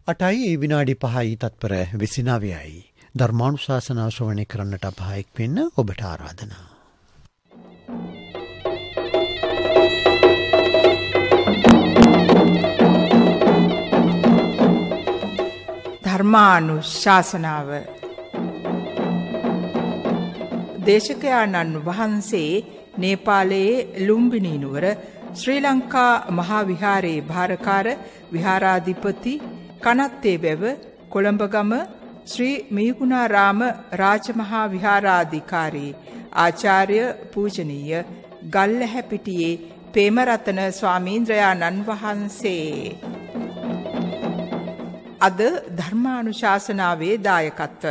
8යි විනාඩි 5යි තත්පර 29යි. ධර්මානුශාසනාව ශ්‍රවණය කරන්නට අපහායක් වෙන්න ඔබට ආරාධනා. ධර්මානුශාසනාව දේශකයාණන් වහන්සේ නේපාලයේ ලුම්බිනි නුවර ශ්‍රී ලංකා මහා විහාරයේ භාරකාර විහාරාධිපති කනත්තේ වැව කොළඹගම ශ්‍රී මියුගුණාරාම රාජමහා විහාරාධිකාරී ආචාර්ය පූජනීය ගල්ලැහැපිටියේ පේමරතන ස්වාමීන්ද්‍රයාණන් වහන්සේ අද ධර්මානුශාසනාවේ දායකත්ව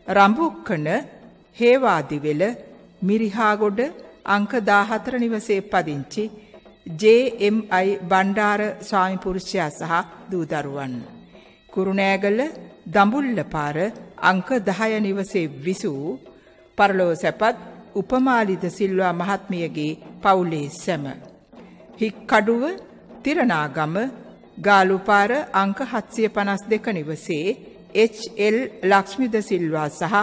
රඹුක්කන හේවාදිවෙල මිරිහාගොඩ අංක 14 නිවසේ පදිංචි JMI බණ්ඩාර ස්වාමිපුරුෂයා සහ දූ දරුවන් කුරුණෑගල දඹුල්ලපාර අංක 10 නිවසේ විසූ පරලෝ සැපත් උපමාලිද සිල්වා මහත්මියගේ පවුලේ සැම හික්කඩුව තිරනාගම ගාලුපාර අංක 752 නිවසේ HL ලක්ෂ්මිද සිල්වා සහ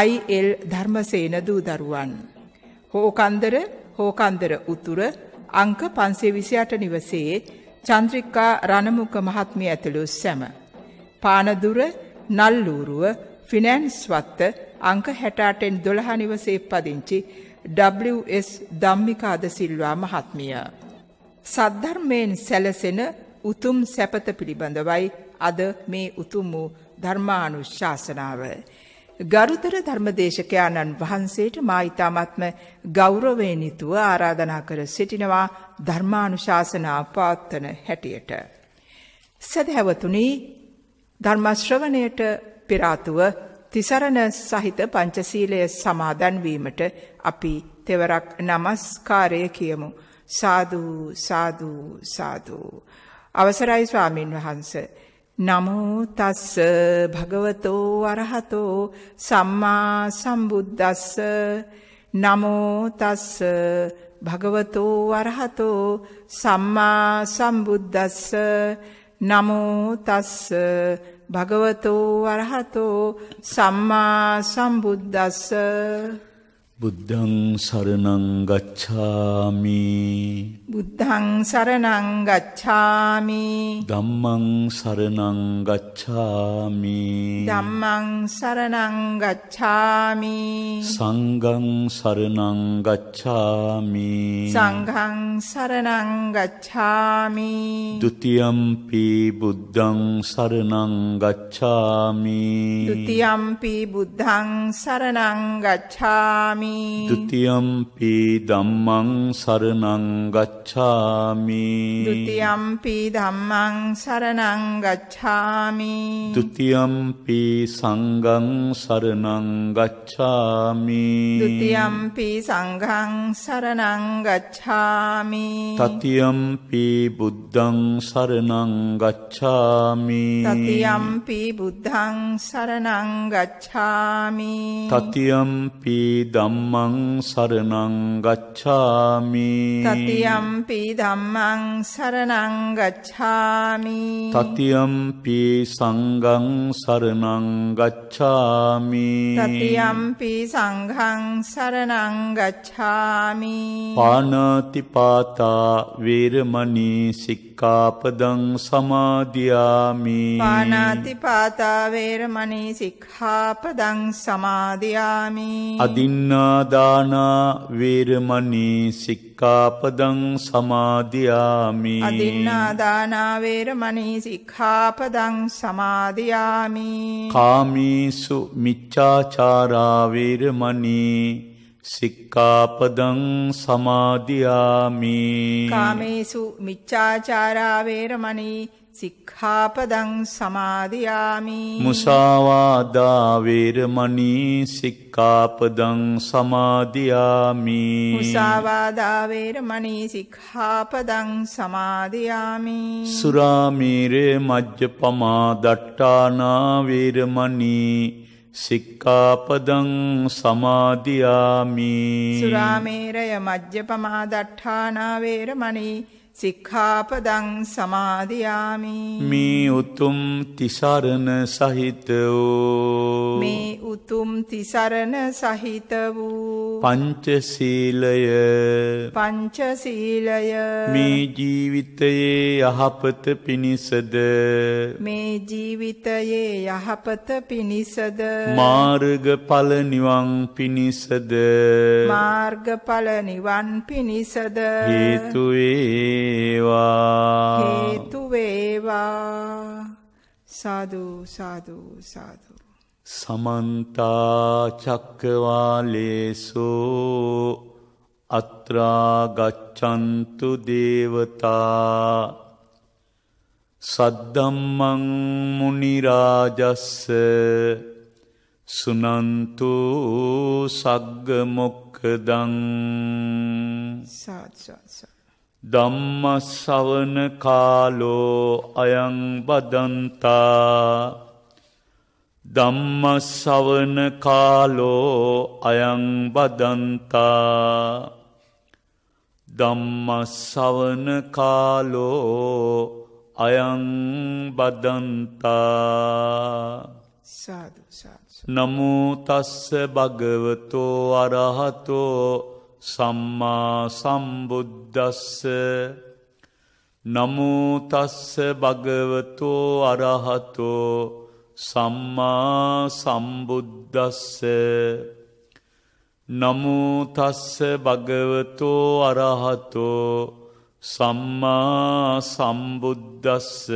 IL ධර්මසේන දූ දරුවන් හෝකන්දර උතුර අංක 528 නිවසේ චන්ද්‍රිකා රණමුක මහත්මිය ඇතුළු සැම පානදුර නල්ලූරුව ෆිනෑන්ස් වත්ත අංක 68 12 නිවසේ පදිංචි WS ධම්මිකාද සිල්වා මහත්මිය සද්ධර්මයෙන් සැලසෙන උතුම් සැපත පිළිබඳවයි අද මේ උතුම් වූ ධර්මානුශාසනාව. ගරුතර ධර්මදේශකයාණන් වහන්සේට මා ඊ타මත්ම ගෞරවයෙන් යුතුව ආරාධනා කර සිටිනවා ධර්මානුශාසනා පවත්වන හැටියට. සදහැවතුනි, ධර්ම ශ්‍රවණයට පෙර ආතුව තිසරණ සහිත පංචශීලය සමාදන් වීමට අපි තෙවරක් නමස්කාරය කියමු. සාදු සාදු සාදු. අවසරයි ස්වාමින් වහන්සේ. නමෝ තස්ස භගවතෝ අරහතෝ සම්මා සම්බුද්දස්ස. නමෝ තස්ස භගවතෝ අරහතෝ සම්මා සම්බුද්දස්ස. නමෝ තස්ස භගවතෝ අරහතෝ සම්මා සම්බුද්දස්ස. බුද්ධං සරණං ගච්ඡාමි. බුද්ධං සරණං ගච්ඡාමි. ධම්මං සරණං ගච්ඡාමි. ධම්මං සරණං ගච්ඡාමි. සංඝං සරණං ගච්ඡාමි. සංඝං සරණං ගච්ඡාමි. ဒ ුතියම්පි බුද්ධං සරණං ගච්ඡාමි. ဒ ුතියම්පි බුද්ධං සරණං ගච්ඡාමි. ဒ ුතියම්පි ධම්මං සරණං ගච්ඡාමි. ဒ ුතියම්පි ධම්මං සරණං ගච්ඡාමි. ဒ ුතියම්පි සංඝං සරණං ගච්ඡාමි. ဒ ුතියම්පි සංඝං සරණං ගච්ඡාමි. තතියම්පි බුද්ධං සරණං ගච්ඡාමි. තතියම්පි බුද්ධං සරණං ගච්ඡාමි. තතියම්පි ධම්මං සරණං ගච්ඡාමි. තතියම්පි ධම්මං සරණං ගච්ඡාමි. තතියම්පි සංඝං සරණං ගච්ඡාමි. තතියම්පි සංඝං සරණං ගච්ඡාමි. පාණාතිපාතා වේරමණී සික්ඛාපදං සමාදියාමි. පාණාතිපාතා වේරමණී සික්ඛාපදං සමාදියාමි. අදින්නාදානා වේරමණී සික්ඛාපදං සමාදියාමි. අදින්නාදානා වේරමණී සික්ඛාපදං සමාදියාමි. කාමීසු මිච්ඡාචාරා වේරමණී සික්ඛාපදං සමාදියාමි. කාමේසු මිච්ඡාචාරා වේරමණී සික්ඛාපදං සමාදියාමි. මුසාවාදා වේරමණී සික්ඛාපදං සමාදියාමි. මුසාවාදා වේරමණී සික්ඛාපදං සමාදියාමි. සුරාමේරය මජ්ජපමා දට්ඨානා වේරමණී සික්ඛාපදං සමාදියාමි. සුරාමේරය මජ්ජපමා දට්ඨානා වේරමණී සික්ඛාපදං සමාදියාමි. මේ උතුම් තිසරණ සහිත වූ මේ උතුම් තිසරණ සහිත වූ පංචශීලය මේ ජීවිතයේ යහපත පිණිසද මේ ජීවිතයේ යහපත පිණිසද මාර්ගඵල නිවන් පිණිසද මාර්ගඵල නිවන් පිණිසද හේතු වේවා. සාදු සාදු සාදු. සමන්ත චක්කවාලේසු අත්‍රා ගච්ඡන්තු දේවතා සද්දම්මං මුනි රාජස්ස සුනන්තු සග්ග මොක්ඛදං ධම්ම ශ්‍රවණ කාලෝ අයං බදන්තා ධම්ම ශ්‍රවණ කාලෝ අයං බදන්තා ධම්ම ශ්‍රවණ කාලෝ අයං බදන්තා. සාදු සාදු. නමෝ තස්ස භගවතෝ අරහතෝ සම්මා සම්බුද්දස්ස. නමෝ තස්ස භගවතෝ අරහතෝ සම්මා සම්බුද්දස්ස. නමෝ තස්ස භගවතෝ අරහතෝ සම්මා සම්බුද්දස්ස.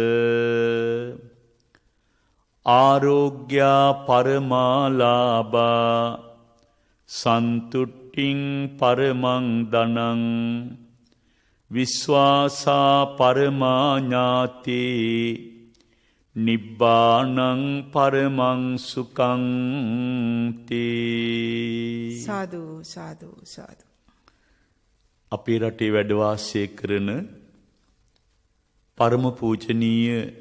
ආරෝග්‍යා පරමාලාභා සන්තුට්ඨින් පරමං ධනං විශ්වාසා පරමා ඥාති නිබ්බානං පරමං සුඛං තේ. සාදු සාදු සාදු. අපේ රටේ වැඩ වාසය කරන පරම පූජනීය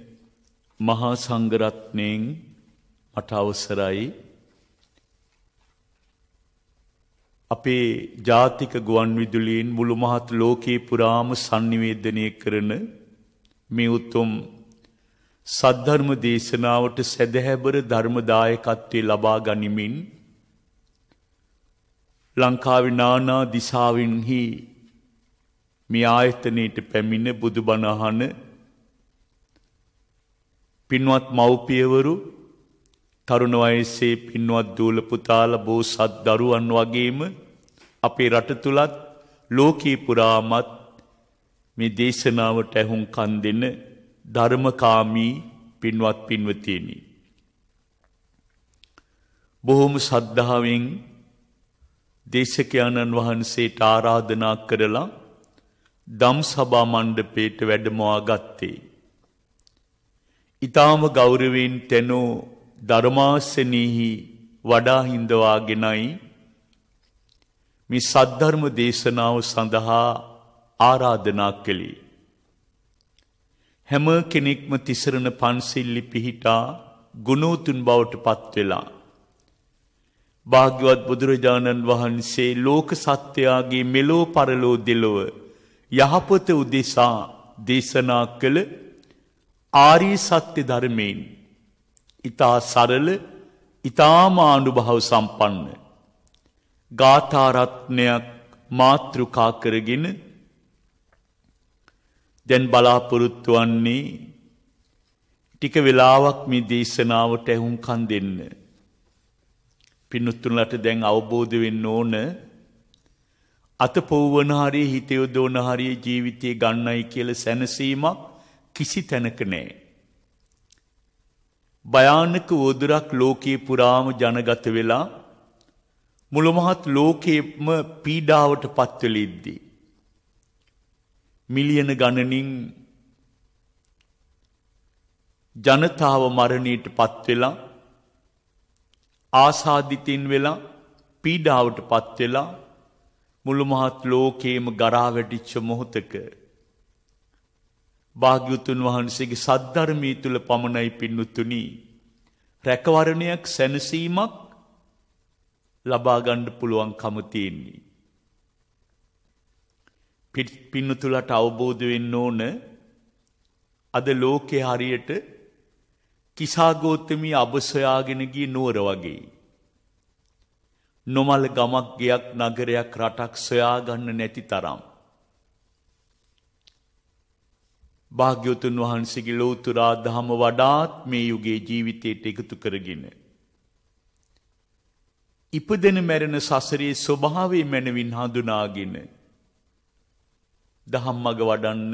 මහා සංඝරත්නයෙන් මට අවසරයි අපේ ජාතික ගුවන් විදුලියෙන් මුළු මහත් ලෝකේ පුරාම sannivedanaya කරන මේ උතුම් සද්ධර්ම දේශනාවට සදහැබර ධර්ම දායකත්වයේ ලබා ගනිමින් ලංකාවේ නානා දිසාවින්හි මේ ආයතනයට පැමිණ බුදුබණ අහන පින්වත් මව්පියවරු තරුණ වයසේ පින්වත් දූල පුතාලා බෝසත් දරුවන් වගේම අපේ රට තුලත් ලෝකී පුරාමත් මේ දේශනාවට ඇහුම්කන් දෙන ධර්මකාමී පින්වත් පින්වතියනි, බොහොම ශ්‍රද්ධාවෙන් දේශකයන්න් වහන්සේට ආරාධනා කරලා ධම් සභා මණ්ඩපයට වැඩමවා ගත්තේ. ඊටාම ගෞරවයෙන් තෙනෝ ධර්මාසනෙහි වඩා හිඳවාගෙනයි මේ සද්ධර්ම දේශනාව සඳහා ආරාධනා කළේ. හැම කෙනෙක්ම තිසරණ පන්සිල්ලි පිහිටා ගුණෝතුන් බවට පත් වෙලා භාග්‍යවත් බුදුරජාණන් වහන්සේ ලෝක සත්‍යයේ මෙලෝ පරලෝ දෙලොව යහපත උදෙසා දේශනා කළ ආර්ය සත්‍ය ධර්මයෙන් ඊතා සරල ඊතාම අනුභව සම්පන්න ගාථා රත්නයක් මාතෘකා කරගෙන දැන් බලාපොරොත්තු වන්නේ ටික වෙලාවක් මේ දේශනාවට ඇහුම්කන් දෙන්න. පින්තුන්ලට දැන් අවබෝධ වෙන්න ඕන අතපොවන හරිය හිත යොදවන හරිය ජීවිතේ ගන්නයි කියලා සැනසීමක් කිසි තැනක නැහැ. භයානක වදුරක් ලෝකේ පුරාම ජනගත වෙලා මුළු මහත් ලෝකෙම පීඩාවට පත් වෙලිද්දී මිලියන ගණනින් ජනතාව මරණයට පත් වෙලා ආසාදිතින් වෙලා පීඩාවට පත් වෙලා මුළු මහත් ලෝකේම ගරා වැටිච්ච මොහොතක භාග්‍යවතුන් වහන්සේගේ සද්ධර්මයේ තුල පමණයි පින්නුතුනි රැකවරණයක් සැනසීමක් ලබා ගන්න පුළුවන්කම තියෙන්නේ. පින්නතුලට අවබෝධ වෙන්න ඕන අද ලෝකේ හරියට කිසాగෝතමී අබ සොයාගෙන ගිය නුවර වගේ. නොමල ගමක් ගයක් නගරයක් රටක් සොයාගන්න නැති තරම්. භාග්‍යවතුන් වහන්සේගේ ලෝතුරා දහම වඩාත් මේ යුගයේ ජීවිතයට එකතු කරගෙන ඉපදෙන මැරෙන සසරේ ස්වභාවය මැනවින් හඳුනාගෙන දහම් මඟ වඩන්න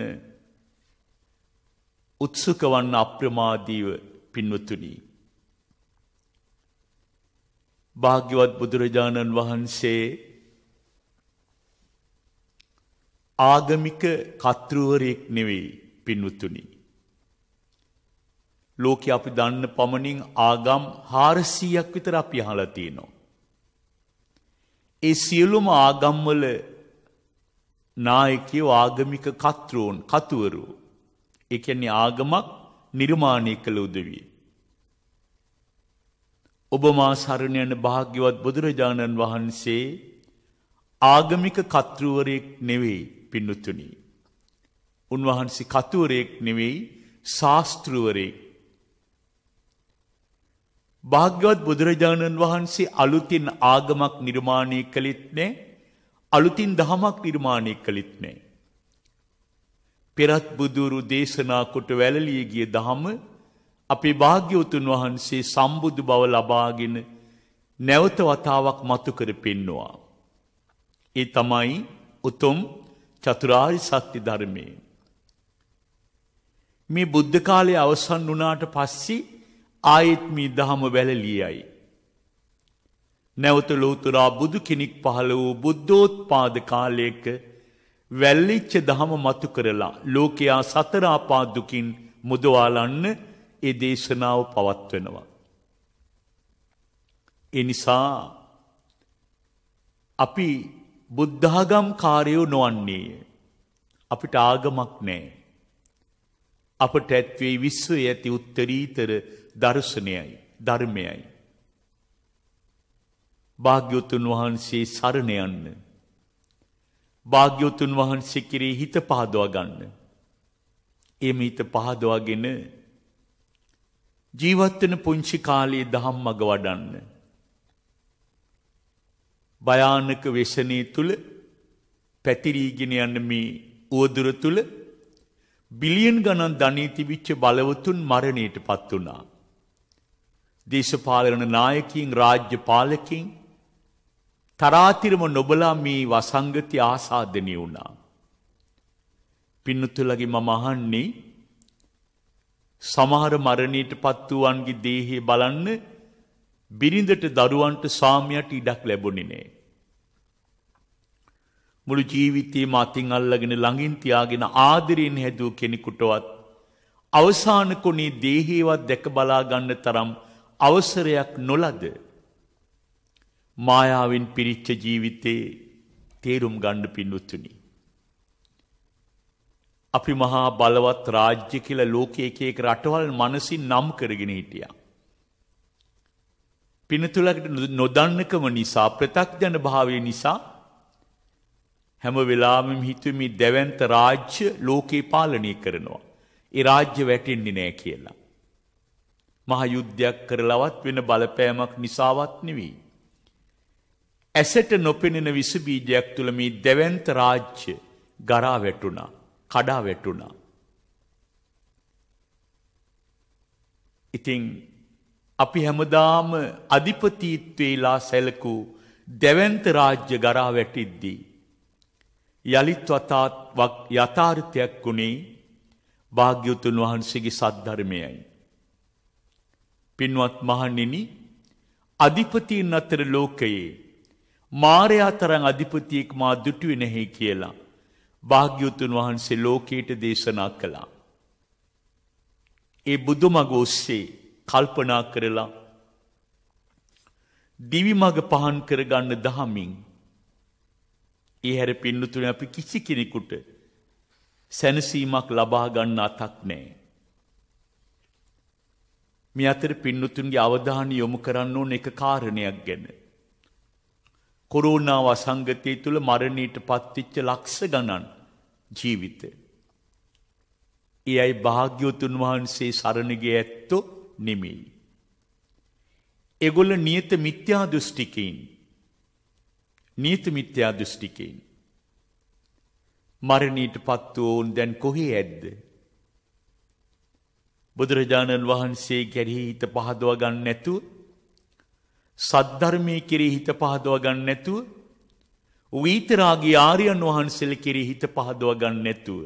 උත්සුක වන්න අප්‍රමාදීව පින්වතුනි. භාග්‍යවත් බුදුරජාණන් වහන්සේ ආගමික කර්තෘවරයෙක් නෙවෙයි පින්වතුනි. ලෝකේ අපි දන්න පමණින් ආගම් 400ක් විතර අපි අහලා තියෙනවා. ඒ සියලුම ආගම්වල නායකයෝ ආගමික කර්තෘන් කතුවරු. ඒ කියන්නේ ආගමක් නිර්මාණය කළ උදවිය. ඔබ මා සරණ යන භාග්‍යවත් බුදුරජාණන් වහන්සේ ආගමික කර්තෘවරයෙක් නෙවෙයි පින්වතුනි. උන්වහන්සේ කතුවරයෙක් නෙවෙයි ශාස්ත්‍රවරයෙක්. භාග්‍යවත් බුදුරජාණන් වහන්සේ අලුතින් ආගමක් නිර්මාණය කළෙත් නැහැ. අලුතින් දහමක් නිර්මාණය කළෙත් නැහැ. පෙරත් බුදුරු දේශනා කොට වැළලී ගිය දහම අපේ භාග්‍යවතුන් වහන්සේ සම්බුදු බව ලබාගෙන නැවත වතාවක් මතු කර පෙන්නවා. ඒ තමයි උතුම් චතුරාර්ය සත්‍ය ධර්මය. මේ බුද්ධ කාලය අවසන් වුණාට පස්සේ ආයෙත් මේ දහම වැළලීයයි. නැවත ලෝතුරා බුදු කෙනෙක් පහළ වූ බුද්ධෝත්පාද කාලයක වැල්ලිච්ච දහම මතු කරලා ලෝකයා සතර ආපා දුකින් මුදවාලන්න ඒ දේශනාව පවත්වනවා. ඒ නිසා අපි බුද්ධාගම් කාර්යෝ නොවන්නේ. අපිට ආගමක් නැහැ. අපට ඇත්වේ විශ්වයේ ඇති උත්තරීතර දර්ශනයයි ධර්මයයි. භාග්‍යවතුන් වහන්සේ සරණ යන්න. භාග්‍යවතුන් වහන්සේ කෙරෙහි හිත පහදවා ගන්න. එමෙ හිත පහදවාගෙන ජීවත් වෙන පුංචි කාලයේ දහම් මඟ වඩන්න. භයානක වෙසනේ තුල පැතිරීගෙන යන මේ උවදුර තුල බිලියන් ගණන් ධනෙ තිබිච්ච බලවතුන් මරණයටපත් වුණා. දේශපාලන නායකයින් රාජ්‍ය පාලකයින් තරාතිරම නොබලා මේ වසංගති ආසාදනය වුණා. පින්නතුලගේ මම අහන්නේ සමහර මරණයටපත් වූවන්ගේ දේහය බලන්න බිරිඳට දරුවන්ට ස්වාමියාට ඉඩක් ලැබුණේ නැහැ. මුළු ජීවිතේම අතින් අල්ලගෙන ළඟින් තියාගෙන ආදරයෙන් හැදූ කෙනෙකුටවත් අවසාන කොනේ දේහේවත් දැක බලා ගන්න තරම් අවසරයක් නොලද මායාවෙන් පිරිච්ච ජීවිතේ තේරුම් ගන්න පින්වතුනි. අපි මහා බලවත් රාජ්‍ය කියලා ලෝකයේ එක එක රටවල් මනසින් නම් කරගෙන හිටියා. පින්තුලකට නොදන්නකම නිසා ප්‍රත්‍යක්ෂ භාවය නිසා හැම වෙලාවෙම හිතුවේ මේ දැවැන්ත රාජ්‍ය ලෝකේ පාලනය කරනවා. ඒ රාජ්‍ය වැටෙන්නේ නැහැ කියලා. මහා යුද්ධයක් කරලවත් වෙන බලපෑමක් නිසාවත් නෙවෙයි. ඇසට නොපෙනෙන විස බීජයක් තුල මේ දැවැන්ත රාජ්‍ය ගරා වැටුණා, කඩා වැටුණා. ඉතින් අපි හැමදාම අධිපතිත්වේලා සැලකූ දැවැන්ත රාජ්‍ය ගරා වැටිද්දී යලිත් යථාර්ථයක් වුණේ භාග්‍යවතුන් වහන්සේගේ සද්ධර්මයයි. පින්වත් මහණෙනි, අධිපතීන් අතර ලෝකයේ මාරයා තරම් අධිපතියෙක් මා දුටුවේ නැහැ කියලා භාග්‍යවතුන් වහන්සේ ලෝකයට දේශනා කළා. ඒ බුදුමග ඔස්සේ කල්පනා කරලා දිවි මඟ පහන් කරගන්න දහමින් ඒ හැර පින්නතුනේ අපි කිසි කෙනෙකුට සැනසීමක් ලබා ගන්න අතක් නැහැ. මේ අතර පින්නතුන්ගේ අවධානය යොමු කරන්න ඕන එක කාරණයක් ගැන. කොරෝනා වසංගතය තුල මරණයට පත්වෙච්ච ලක්ෂ ගණන් ජීවිත. ඒ අයි භාග්‍යවතුන් වහන්සේ සරණ ගිය ඇත්තෝ නෙමෙයි. ඒගොල්ල නියත මිත්‍යා දෘෂ්ටිකයින්. නියත මිත්‍යා දෘෂ්ටිකයින්. මරණයට පත් වූන් දැන් කොහේ ඇද්ද? බුදුරජාණන් වහන්සේ කෙරෙහි හිත පහදව ගන්න නැතුව, සද්ධර්මයේ කෙරෙහි හිත පහදව ගන්න නැතුව, වීතරාගී ආර්යයන් වහන්සේලා කෙරෙහි හිත පහදව ගන්න නැතුව,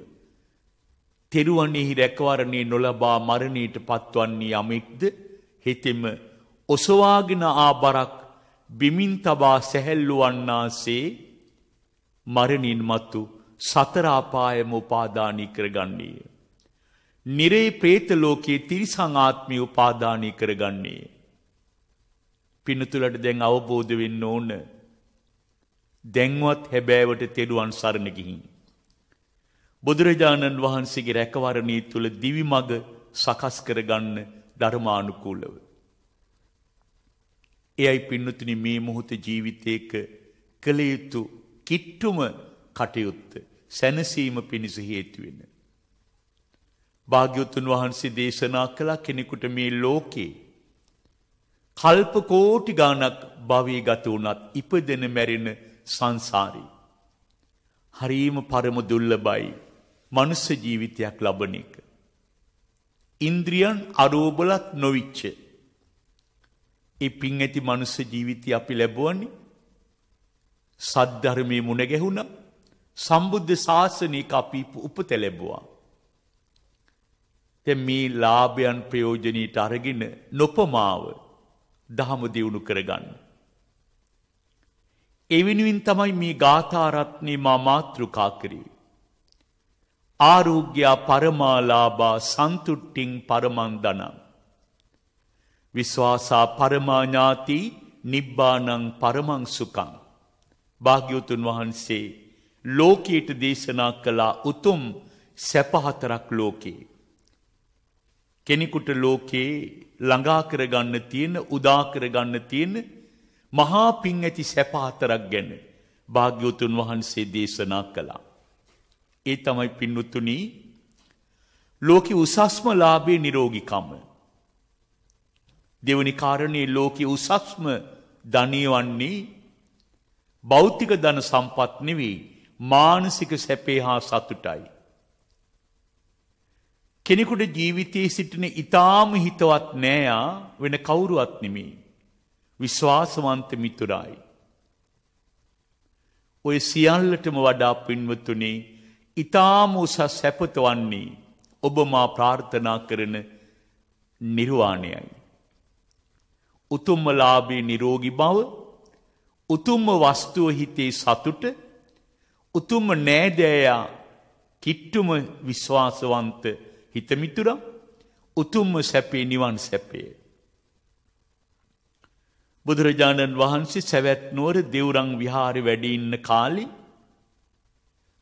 තෙරුවන්ෙහි රැකවරණේ නොලබා මරණයට පත්වන්නේ යමෙක්ද හිතෙම ඔසවාගෙන ආබරක් බිමින් තබා සැහැල්ලු වන්නාසේ මරණින් මතු සතර අපායම උපාදානී කරගන්නේ. නිරේ പ്രേත ලෝකයේ තිරිසං ආත්මය උපාදානී කරගන්නේ. පින්නතුලට දැන් අවබෝධ වෙන්න ඕන. දැන්වත් හැබෑවට තෙරුවන් සරණ ගිහින් බුදුරජාණන් වහන්සේගේ රැකවරණී තුල දිවි මඟ සකස් කරගන්න ධර්මානුකූලව. එයයි පින්නතුනි මේ මොහොතේ ජීවිතයක කළ යුතු කිට්ටුම කටයුත්ත සැනසීම පිණිස හේතු වෙන. භාග්‍යවතුන් වහන්සේ දේශනා කළ කෙනෙකුට මේ ලෝකේ කල්ප කෝටි ගාණක් භවී ගත වුණත් ඉපදෙන මැරෙන සංසාරේ හරීම පරම දුර්ලභයි මනුෂ්‍ය ජීවිතයක් ලබන එක. ඉන්ද්‍රියන් අරෝබලත් නොවිච්ච ඒ පින් ඇති මනුෂ්‍ය ජීවිතය අපි ලැබුවන්නේ සද්ධර්මයේ මුණ ගැහුණා. සම්බුද්ධ ශාසනික අපි උපත ලැබුවා. දැන් මේ ලාභයන් ප්‍රයෝජනීට අරගෙන නොපමාව දහම දියුණු කරගන්න. ඒ වෙනුවෙන් තමයි මේ ගාථා රත්නේ මා මාතෘකා කරේ. ආරෝග්‍ය පරමාලාභා සන්තුට්ඨින් පරමං ධනං විශ්වාසා පරමාඥාති නිබ්බානං පරමං සුඛං. භාග්‍යවතුන් වහන්සේ ලෝකයට දේශනා කළ උතුම් සැප හතරක් ලෝකේ. කෙනෙකුට ලෝකේ ළඟා කරගන්න තියෙන, උදා කරගන්න තියෙන මහා පිං ඇති සැප හතරක් ගැන භාග්‍යවතුන් වහන්සේ දේශනා කළා. ඒ තමයි පින්වතුනි ලෝකේ උසස්ම ලාභේ නිරෝගීකම. දෙවනි කාරණේ ලෝකේ උසස්ම ධනිය වන්නේ භෞතික ධන සම්පත් නෙවෙයි, මානසික සැපේ හා සතුටයි. කෙනෙකුට ජීවිතයේ සිටින ඊටාම හිතවත් නෑයා වෙන කවුරුවත් නෙමෙයි, විශ්වාසවන්ත මිතුරායි. ඔය සියල්ලටම වඩා පින්වතුනි ඊටාම උසස් සැපත වන්නේ ඔබ මා ප්‍රාර්ථනා කරන නිර්වාණයයි. උතුම්ම ලාභේ නිරෝගී බව, උතුම්ම වස්තුව හිතේ සතුට, උතුම්ම නෑදෑයා කිට්ටුම විශ්වාසවන්ත හිතමිතුරා, උතුම්ම සැපේ නිවන් සැපේ. බුදුරජාණන් වහන්සේ සවැත් නුවර දෙව්රම් විහාරේ වැඩ ඉන්න කාලේ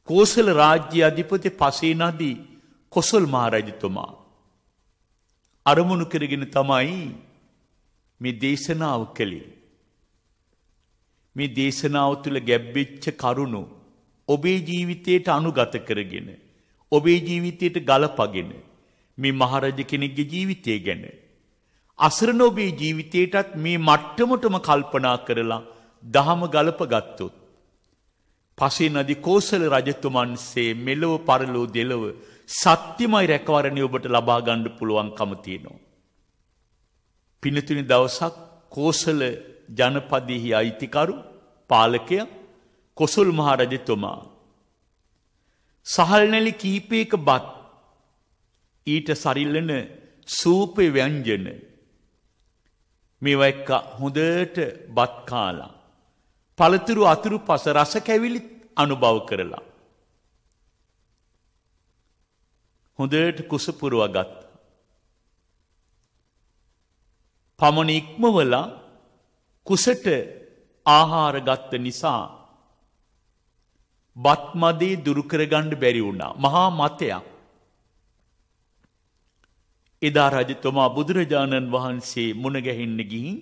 කෝසල රාජ්‍ය අධිපති පසේ නදී කොසල් මහරජතුමා අරමුණු කරගෙන තමයි මේ දේශනාව කළේ. මේ දේශනාව තුළ ගැබ්වෙච්ච කරුණු ඔබේ ජීවිතයට අනුගත කරගෙන, ඔබේ ජීවිතයට ගලපගෙන මේ මහරජ කෙනෙක්ගේ ජීවිතය ගැන අසරණ ඔබේ ජීවිතයටත් මේ මට්ටමටම කල්පනා කරලා දහම ගලප ගත්තොත් පසේ නදී කෝසල රජතුමන්සේ මෙලොව පරලෝ දෙලොව සත්‍යමයි රැකවරණය ඔබට ලබා ගන්න පුළුවන්කම තියෙනවා. පින්නතුනි දවසක් කෝසල ජනපදයෙහි අයිතිකරු පාලකයා කොසල් මහ රජතුමා සහල් නැලි කීපයක බත්, ඊට සරිලන සූපේ ව්‍යංජන මේවා එක්ක හොඳට බත් කාලා පළතුරු අතුරු පස රස කැවිලි අනුභව කරලා හොඳට කුස පුරවා ගත්තා. පමණ ඉක්මවලා කුසට ආහාර ගත්ත නිසා බත් මදේ දුරු කරගන්න බැරි වුණා. මහා මතයක්. එදා රජතුමා බුදුරජාණන් වහන්සේ මුණ ගැහෙන්න ගිහින්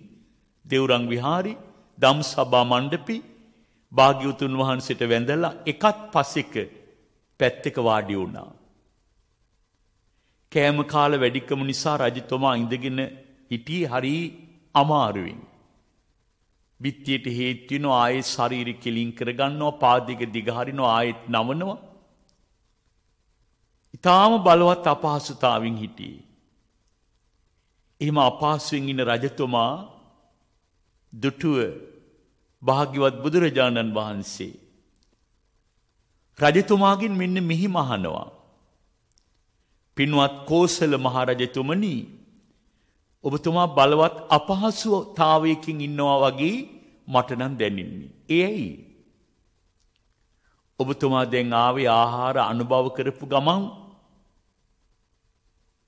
දෙව්රම් විහාරේ ධම්සභා මණ්ඩපේ භාග්‍යවතුන් වහන්සේට වැඳලා එකත් පසෙක පැත්තක වාඩි වුණා. කෑම කාල වැඩිකම නිසා රජතුමා ඉඳගෙන හිටියේ හරි අමාරුවෙන්. බිත්තියට හේතු වෙනවා ආයෙත් ශරීරය කෙලින් කරගන්නවා පාදික දිග හරිනවා ආයෙත් නවනවා. ඊටාම බලවත් අපහසුතාවෙන් හිටියේ. එහෙම අපහසුවෙන් ඉන්න රජතුමා දුටුව භාග්‍යවත් බුදුරජාණන් වහන්සේ රජතුමාගෙන් මෙන්න මෙහිම අහනවා. පින්වත් කෝසල මහරජතුමනි, ඔබතුමා බලවත් අපහසුතාවයකින් ඉන්නවා වගේ මට නම් දැනෙන්නේ. ඒ ඇයි? ඔබතුමා දැන් ආවේ ආහාර අනුභව කරපු ගමන්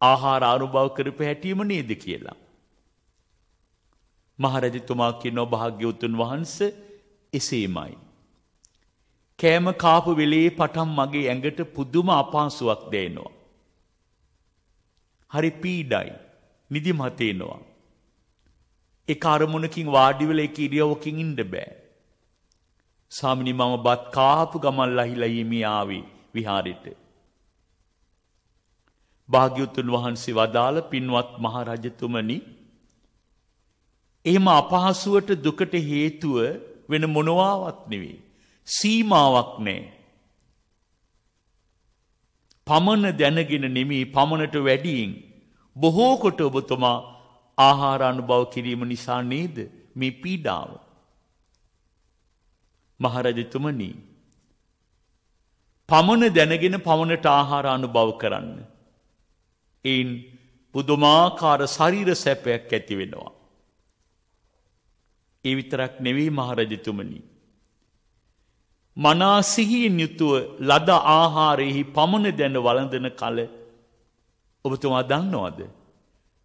ආහාර අනුභව කරපු හැටිම නේද කියලා. මහරජතුමා කියනවා භාග්‍යවතුන් වහන්සේ එසේමයි. කෑම කාපු වෙලේ පටන් මගේ ඇඟට පුදුම අපහසුවක් දැනෙනවා. හරි පීඩයි. නිදිමත එනවා. ඒක අරමුණකින් වාඩි වෙලා ඒක ඉරියව්වකින් ඉන්න බෑ. ස්වාමිනී මම බත් කාපු ගමන් ලහිලා යමි ආවේ විහාරෙට. භාග්‍යවතුන් වහන්සේ වදාළ පින්වත් මහරජතුමනි, එහෙම අපහසුවට දුකට හේතුව වෙන මොනවාවත් නෙවෙයි. සීමාවක් නැහැ. පමණ දැනගෙන නෙමෙයි පමණට වැඩියෙන් බොහෝ කොට ඔබතුමා ආහාර අනුභව කිරීම නිසා නේද මේ පීඩාව. මහරජතුමනි, පමණ දැනගෙන පමණට ආහාර අනුභව කරන්න. එයින් පුදුමාකාර ශරීර සැපයක් ඇති වෙනවා. ඒ විතරක් නෙවෙයි මහරජතුමනි. මනා සිහියෙන් යුතුව ලද ආහාරෙහි පමණ දැන වළඳන කල ඔබතුමා දන්නවද?